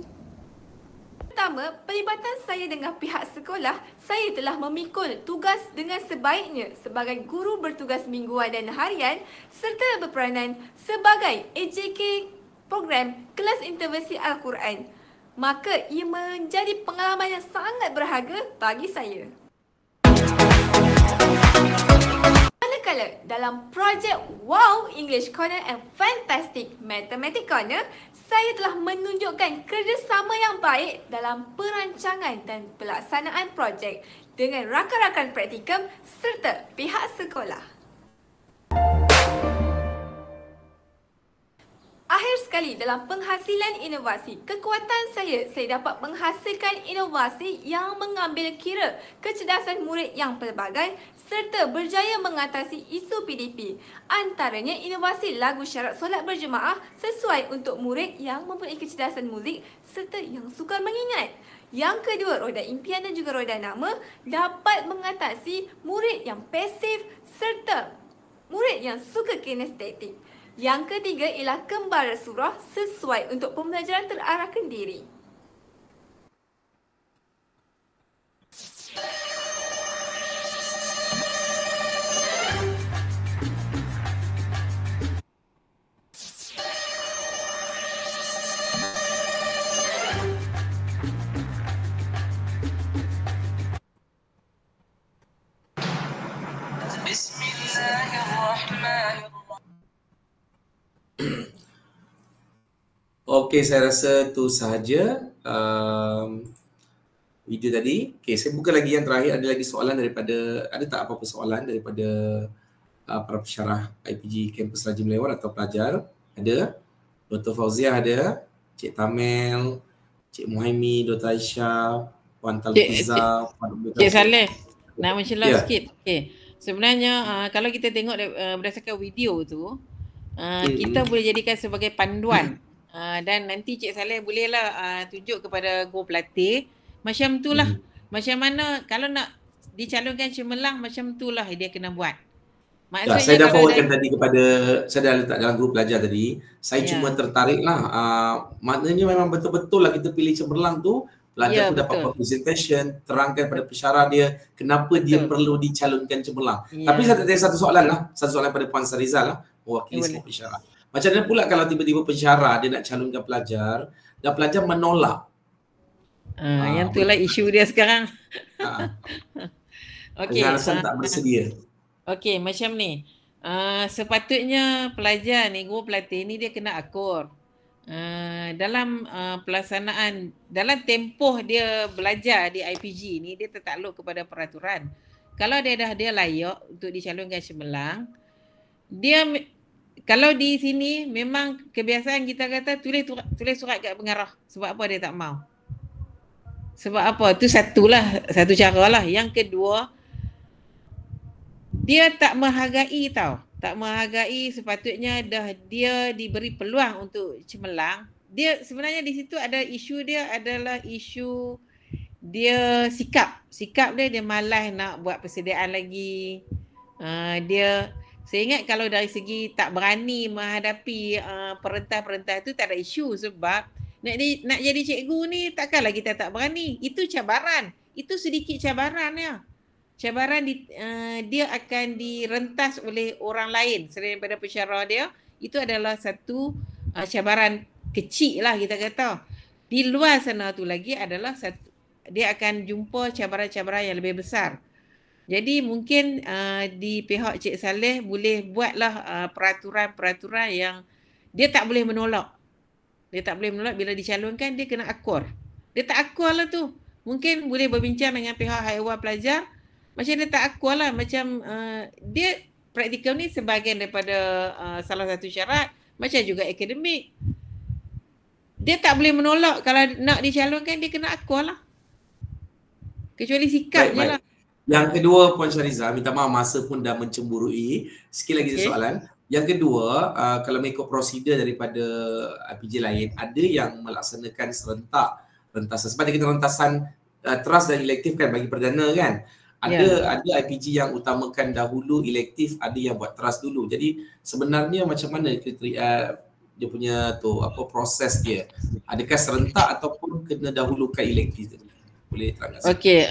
[SPEAKER 4] Pertama, pelibatan saya dengan pihak sekolah, saya telah memikul tugas dengan sebaiknya sebagai guru bertugas mingguan dan harian serta berperanan sebagai AJK program kelas intervensi Al-Quran. Maka ia menjadi pengalaman yang sangat berharga bagi saya. Manakala dalam projek Wow English Corner and Fantastic Mathematics Corner, saya telah menunjukkan kerjasama yang baik dalam perancangan dan pelaksanaan projek dengan rakan-rakan praktikum serta pihak sekolah. Akhir sekali dalam penghasilan inovasi. Kekuatan saya dapat menghasilkan inovasi yang mengambil kira kecerdasan murid yang pelbagai serta berjaya mengatasi isu PDP. Antaranya inovasi lagu syarat solat berjemaah sesuai untuk murid yang mempunyai kecerdasan muzik serta yang sukar mengingat. Yang kedua, roda impian dan juga roda nama dapat mengatasi murid yang pasif serta murid yang suka kinestetik. Yang ketiga ialah kembara surah sesuai untuk pembelajaran terarahkan diri.
[SPEAKER 1] Okey, saya rasa itu sahaja video tadi. Okey, saya buka lagi yang terakhir. Ada lagi soalan daripada, ada tak apa-apa soalan daripada para pensyarah IPG Kampus Raja Melewar atau pelajar? Ada? Dr. Fauziah ada, Cik Tamel, Cik Muhaimi, Dr. Aisyah, Puan Talfiza, Puan
[SPEAKER 2] Cik Saleh, nak mencelah
[SPEAKER 1] Ya.
[SPEAKER 2] sikit. Okey. Sebenarnya kalau kita tengok berdasarkan video tu, kita boleh jadikan sebagai panduan. Dan nanti Cik Saleh bolehlah tunjuk kepada Guru Pelatih macam itulah. Macam mana kalau nak dicalonkan cemerlang, macam itulah dia kena buat.
[SPEAKER 1] Ya, saya dah forwardkan tadi kepada, saya dah letak dalam grup pelajar tadi. Saya
[SPEAKER 2] Ya.
[SPEAKER 1] cuma tertarik lah, maknanya memang betul-betul lah kita pilih cemerlang tu, pelajar
[SPEAKER 2] Ya,
[SPEAKER 1] tu dapat
[SPEAKER 2] betul.
[SPEAKER 1] presentation, terangkan pada pensyarah dia kenapa dia
[SPEAKER 2] Betul.
[SPEAKER 1] perlu dicalonkan cemerlang.
[SPEAKER 2] Ya.
[SPEAKER 1] Tapi saya ada satu soalan lah, satu soalan pada Puan Sarizal lah, mewakili
[SPEAKER 2] Ya,
[SPEAKER 1] semua pensyarah. Macam mana pula kalau tiba-tiba pensyarah dia nak calonkan pelajar dan pelajar menolak?
[SPEAKER 2] Yang itulah isu dia sekarang. Okey.
[SPEAKER 1] Dengan alasan tak bersedia.
[SPEAKER 2] Okey, macam ni. Sepatutnya pelajar ni, Guru Pelatih ni dia kena akur. Dalam pelaksanaan, dalam tempoh dia belajar di IPG ni, dia tertakluk kepada peraturan. Kalau dia layak untuk dicalonkan cemerlang, dia kalau di sini memang kebiasaan kita kata tulis surat kat pengarah. Sebab apa dia tak mau? Sebab apa? Tu satu cara lah. Yang kedua, dia tak menghargai tau. Tak menghargai, sepatutnya dia diberi peluang untuk cemerlang. Dia sebenarnya di situ ada isu dia adalah isu dia sikap. Sikap dia malas nak buat persediaan lagi. Saya ingat kalau dari segi tak berani menghadapi perintah-perintah tu tak ada isu, sebab nak jadi cikgu ni takkanlah kita tak berani. Itu cabaran. Itu sedikit cabaran ya. Cabaran dia akan direntas oleh orang lain selain daripada pensyarah dia. Itu adalah satu cabaran kecil lah kita kata. Di luar sana tu lagi adalah dia akan jumpa cabaran-cabaran yang lebih besar. Jadi mungkin di pihak Cik Saleh boleh buatlah peraturan-peraturan yang dia tak boleh menolak. Dia tak boleh menolak bila dicalonkan, dia kena akur. Dia tak akur lah tu. Mungkin boleh berbincang dengan pihak haiwan pelajar. Macam dia tak akur lah. Macam dia praktikal ni sebahagian daripada salah satu syarat. Macam juga akademik. Dia tak boleh menolak. Kalau nak dicalonkan, dia kena akur lah. Kecuali sikap je lah.
[SPEAKER 1] Yang kedua, Puan Syarizal, minta maaf masa pun dah mencemburui. Sikit lagi soalan. Yang kedua, kalau mengikut prosedur daripada IPG lain, ada yang melaksanakan serentak rentasan. Sebab kita rentasan trust dan elektif kan bagi perdana kan. Ada IPG yang utamakan dahulu elektif, ada yang buat trust dulu. Jadi sebenarnya macam mana kriteria dia punya tu proses dia? Adakah serentak ataupun kena dahulukan elektif tu? Boleh terangkan?
[SPEAKER 2] Okey,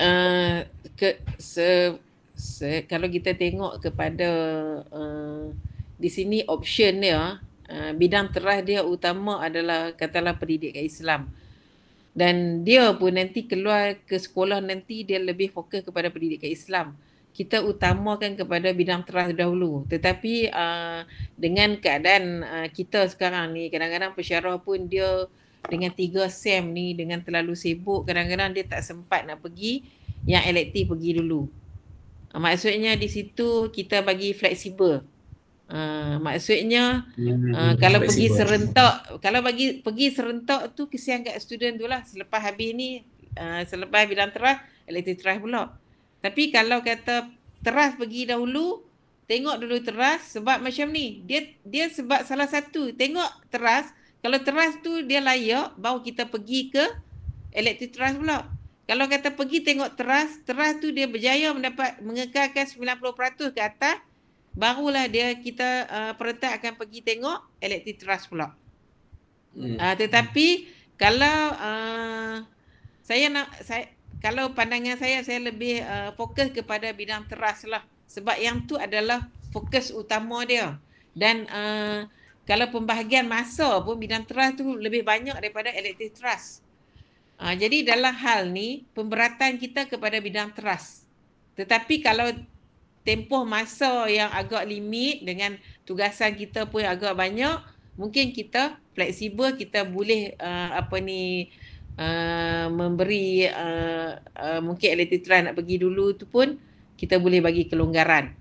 [SPEAKER 2] kalau kita tengok kepada di sini option dia, bidang terah dia utama adalah katalah pendidikan Islam. Dan dia pun nanti keluar ke sekolah nanti dia lebih fokus kepada pendidikan Islam. Kita utamakan kepada bidang terah dahulu. Tetapi dengan keadaan kita sekarang ni, kadang-kadang pensyarah pun dia dengan 3 SEM ni, dengan terlalu sibuk, kadang-kadang dia tak sempat nak pergi, yang elektif pergi dulu. Maksudnya di situ kita bagi fleksibel. Maksudnya kalau pergi serentak, pergi serentak tu kesian kat student tu lah. Selepas habis ni, selepas bidang teras, elektrik teras pula. Tapi kalau kata teras pergi dahulu, tengok dulu teras, sebab macam ni, dia sebab salah satu, tengok teras, kalau teras tu dia layak, baru kita pergi ke elektrik teras pula. Kalau kata pergi tengok teras tu dia berjaya mengekalkan 90% ke atas, barulah kita peretas akan pergi tengok elektrik teras pula. Tetapi kalau kalau pandangan saya lebih fokus kepada bidang teras lah. Sebab yang tu adalah fokus utama dia. Dan kalau pembahagian masa pun bidang teras tu lebih banyak daripada elektrik teras. Jadi dalam hal ni, pemberatan kita kepada bidang teras. Tetapi kalau tempoh masa yang agak limit dengan tugasan kita pun agak banyak, mungkin kita fleksibel, kita boleh memberi mungkin elektrik teras nak pergi dulu tu pun kita boleh bagi kelonggaran.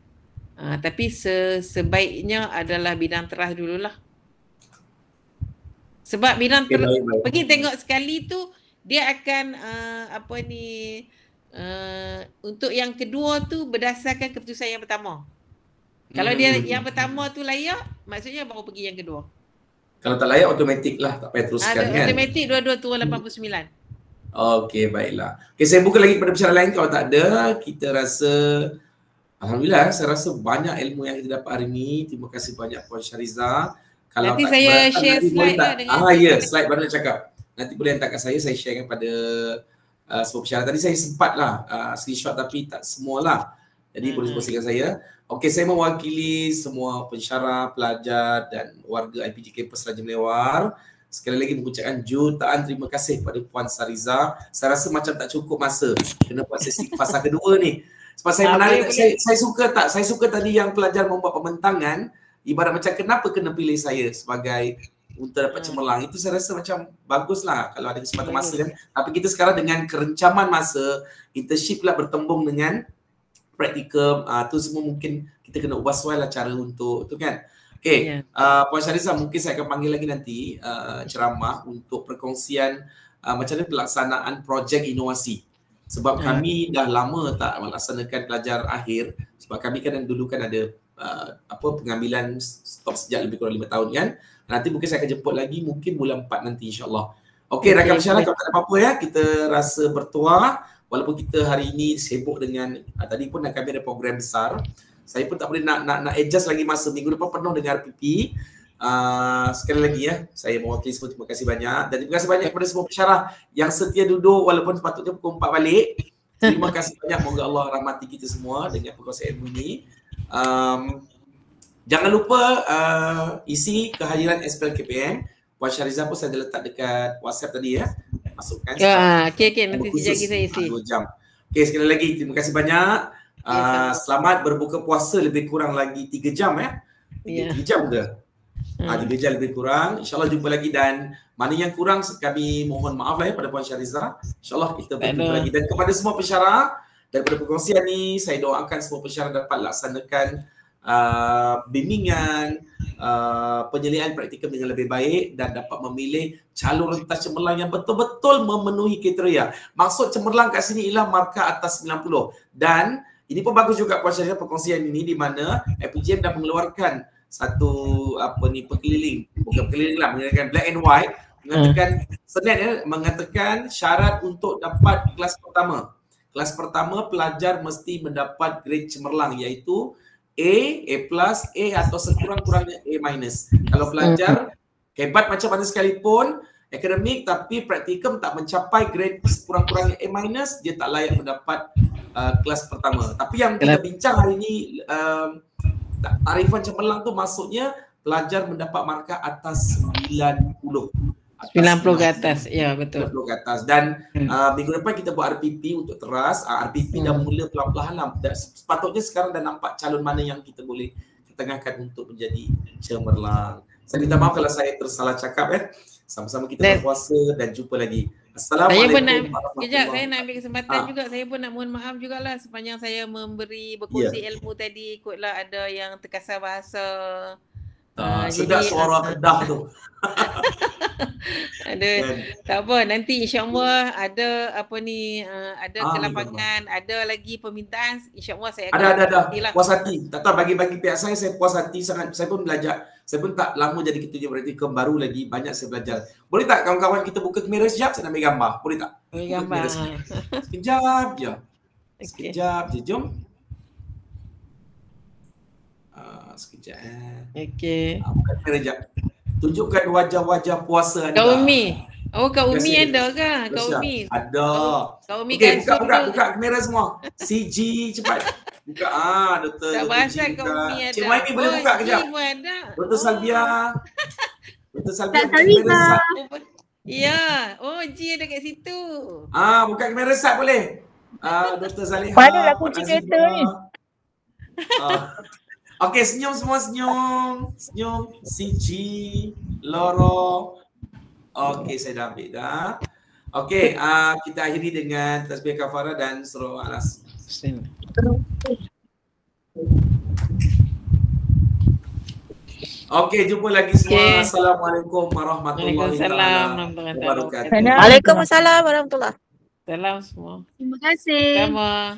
[SPEAKER 2] Tapi sebaiknya adalah bidang teras dululah. Sebab bidang pergi tengok sekali tu dia akan untuk yang kedua tu berdasarkan keputusan yang pertama. Kalau dia yang pertama tu layak, maksudnya baru pergi yang kedua.
[SPEAKER 1] Kalau tak layak automatik lah, tak payah teruskan kan.
[SPEAKER 2] Automatik dua-dua turun 89.
[SPEAKER 1] Okey, baiklah. Okey, saya buka lagi kepada peserta lain. Kalau tak ada, kita rasa alhamdulillah, saya rasa banyak ilmu yang kita dapat hari ini. Terima kasih banyak Puan Syahriza. Kalau
[SPEAKER 2] nanti saya share slide lah dengan
[SPEAKER 1] slide baru nak cakap. Nanti boleh hantar kat saya share kepada semua peserta. Tadi saya sempat lah screenshot tapi tak semualah. Jadi boleh kongsikan saya. Okey, saya mewakili semua pensyarah, pelajar dan warga IPG Kampus Raja Melewar. Sekali lagi mengucapkan jutaan terima kasih kepada Puan Syahriza. Saya rasa macam tak cukup masa kena buat sesi fasa kedua ni. Sebab saya menarik, saya suka tadi yang pelajar membuat pembentangan ibarat macam kenapa kena pilih saya sebagai untuk dapat cemerlang. Itu saya rasa macam baguslah kalau ada kesempatan masa kan. Tapi kita sekarang dengan kerencaman masa, internship pula bertembung dengan praktikum, tu semua mungkin kita kena ubah sesuai lah cara untuk tu kan. Okey, Puan Syahriza mungkin saya akan panggil lagi nanti ceramah untuk perkongsian macam mana pelaksanaan projek inovasi. Sebab kami dah lama tak melaksanakan pelajar akhir. Sebab kami kan dulu kan ada pengambilan stop sejak lebih kurang 5 tahun kan. Nanti mungkin saya akan jemput lagi mungkin bulan 4 nanti insya-Allah. Okey, rakan pesyarah, kalau tak ada apa-apa ya, kita rasa bertuah. Walaupun kita hari ini sibuk dengan tadi pun kami ada program besar. Saya pun tak boleh nak adjust lagi masa. Minggu depan penuh dengan RPP. Sekali lagi ya, saya mewakili semua, terima kasih banyak. Dan terima kasih banyak kepada semua pesyarah yang setia duduk walaupun sepatutnya pukul 4 balik. Terima kasih banyak, moga Allah rahmati kita semua dengan perkongsian ilmu ini. Jangan lupa isi kehadiran SPL KPM. Puan Syahriza pun saya ada letak dekat WhatsApp tadi ya. Masukkan.
[SPEAKER 2] Okey, nanti sekejap saya isi.
[SPEAKER 1] 2 jam. Okey, sekali lagi terima kasih banyak. Selamat berbuka puasa lebih kurang lagi 3 jam ya. 3 jam ke? 3 jam lebih kurang. InsyaAllah jumpa lagi dan mana yang kurang kami mohon maaf lah ya pada Puan Syahriza. InsyaAllah kita berjumpa lagi. Dan kepada semua pensyarah daripada perkongsian ni, saya doakan semua pensyarah dapat laksanakan bimbingan, penyelidikan praktikum dengan lebih baik dan dapat memilih calon rentas cemerlang yang betul-betul memenuhi kriteria. Maksud cemerlang kat sini ialah markah atas 90. Dan ini pun bagus juga Puan Syahriza perkongsian ini di mana IPGM dah mengeluarkan satu pekeliling, bukan pekeliling lah, mengatakan black and white, mengatakan senat ya, mengatakan syarat untuk dapat kelas pertama. Kelas pertama pelajar mesti mendapat grade cemerlang iaitu A+, A atau sekurang-kurangnya A-. Kalau pelajar hebat macam mana sekalipun akademik tapi praktikum tak mencapai grade sekurang-kurangnya A-, dia tak layak mendapat kelas pertama. Tapi yang kita bincang hari ini tarifan cemerlang tu maksudnya pelajar mendapat markah atas 90.
[SPEAKER 2] 90 ke atas, ya betul.
[SPEAKER 1] 90 ke atas. Dan minggu depan kita buat RPP untuk teras. RPP dah mula pelan-pelan lah. Sepatutnya sekarang dah nampak calon mana yang kita boleh ketengahkan untuk menjadi cemerlang. Saya minta maaf kalau saya tersalah cakap ya. Sama-sama kita berpuasa dan jumpa lagi Assalamualaikum
[SPEAKER 2] Saya pun nak,
[SPEAKER 1] warahmatullahi
[SPEAKER 2] kejap, saya nak ambil kesempatan
[SPEAKER 1] Ah.
[SPEAKER 2] juga. Saya pun nak mohon maaf jugalah sepanjang saya berkongsi ilmu tadi, ikutlah ada yang terkasar bahasa.
[SPEAKER 1] Sedap
[SPEAKER 2] jadi,
[SPEAKER 1] suara Kedah tu.
[SPEAKER 2] ada, tak apa, nanti insya-Allah ada apa ni, ada kelapangan, ada lagi permintaan, insya-Allah saya akan
[SPEAKER 1] Ada.
[SPEAKER 2] pastilah.
[SPEAKER 1] Puas hati. Tak tahu bagi pihak saya puas hati sangat. Saya pun belajar. Saya pun tak lama jadi ketua praktikum, baru lagi banyak saya belajar. Boleh tak kawan-kawan kita buka kamera sekejap, saya nak ambil gambar. Boleh tak?
[SPEAKER 2] Ambil gambar.
[SPEAKER 1] Sekejap je.
[SPEAKER 2] Okey.
[SPEAKER 1] Sekejap je, jom. Sekejap
[SPEAKER 2] Okey.
[SPEAKER 1] buka kamera sekejap. Tunjukkan wajah-wajah puasa anda.
[SPEAKER 2] Kak Umi. Oh, Kak Umi
[SPEAKER 1] Biasa.
[SPEAKER 2] ada ke? Kak
[SPEAKER 1] Biasa.
[SPEAKER 2] Umi.
[SPEAKER 1] Ada.
[SPEAKER 2] Kak Umi
[SPEAKER 1] Okey,
[SPEAKER 2] kan
[SPEAKER 1] buka kamera semua. CG cepat. Buka. Doktor.
[SPEAKER 2] tak bahasa Kak Umi ada.
[SPEAKER 1] Cik Maimi boleh buka kejap.
[SPEAKER 2] Cik Maimi ada.
[SPEAKER 1] Doktor Salbia. Doktor Salbia.
[SPEAKER 5] Tak Salbia.
[SPEAKER 2] Ya. Oh, Ji ada kat situ.
[SPEAKER 1] Buka kamera sat boleh. Doktor Zaliha.
[SPEAKER 5] Manalah kunci kereta ni?
[SPEAKER 1] Okey, senyum semua, senyum. Senyum. CG. Loro. Okey, saya dah ambil dah. Okey, kita akhiri dengan tasbih kafarah dan surah Al-As. Okey, jumpa lagi semua. Assalamualaikum warahmatullahi wabarakatuh.
[SPEAKER 5] Waalaikumsalam warahmatullahi.
[SPEAKER 2] Salam semua.
[SPEAKER 5] Terima kasih.
[SPEAKER 2] Sama.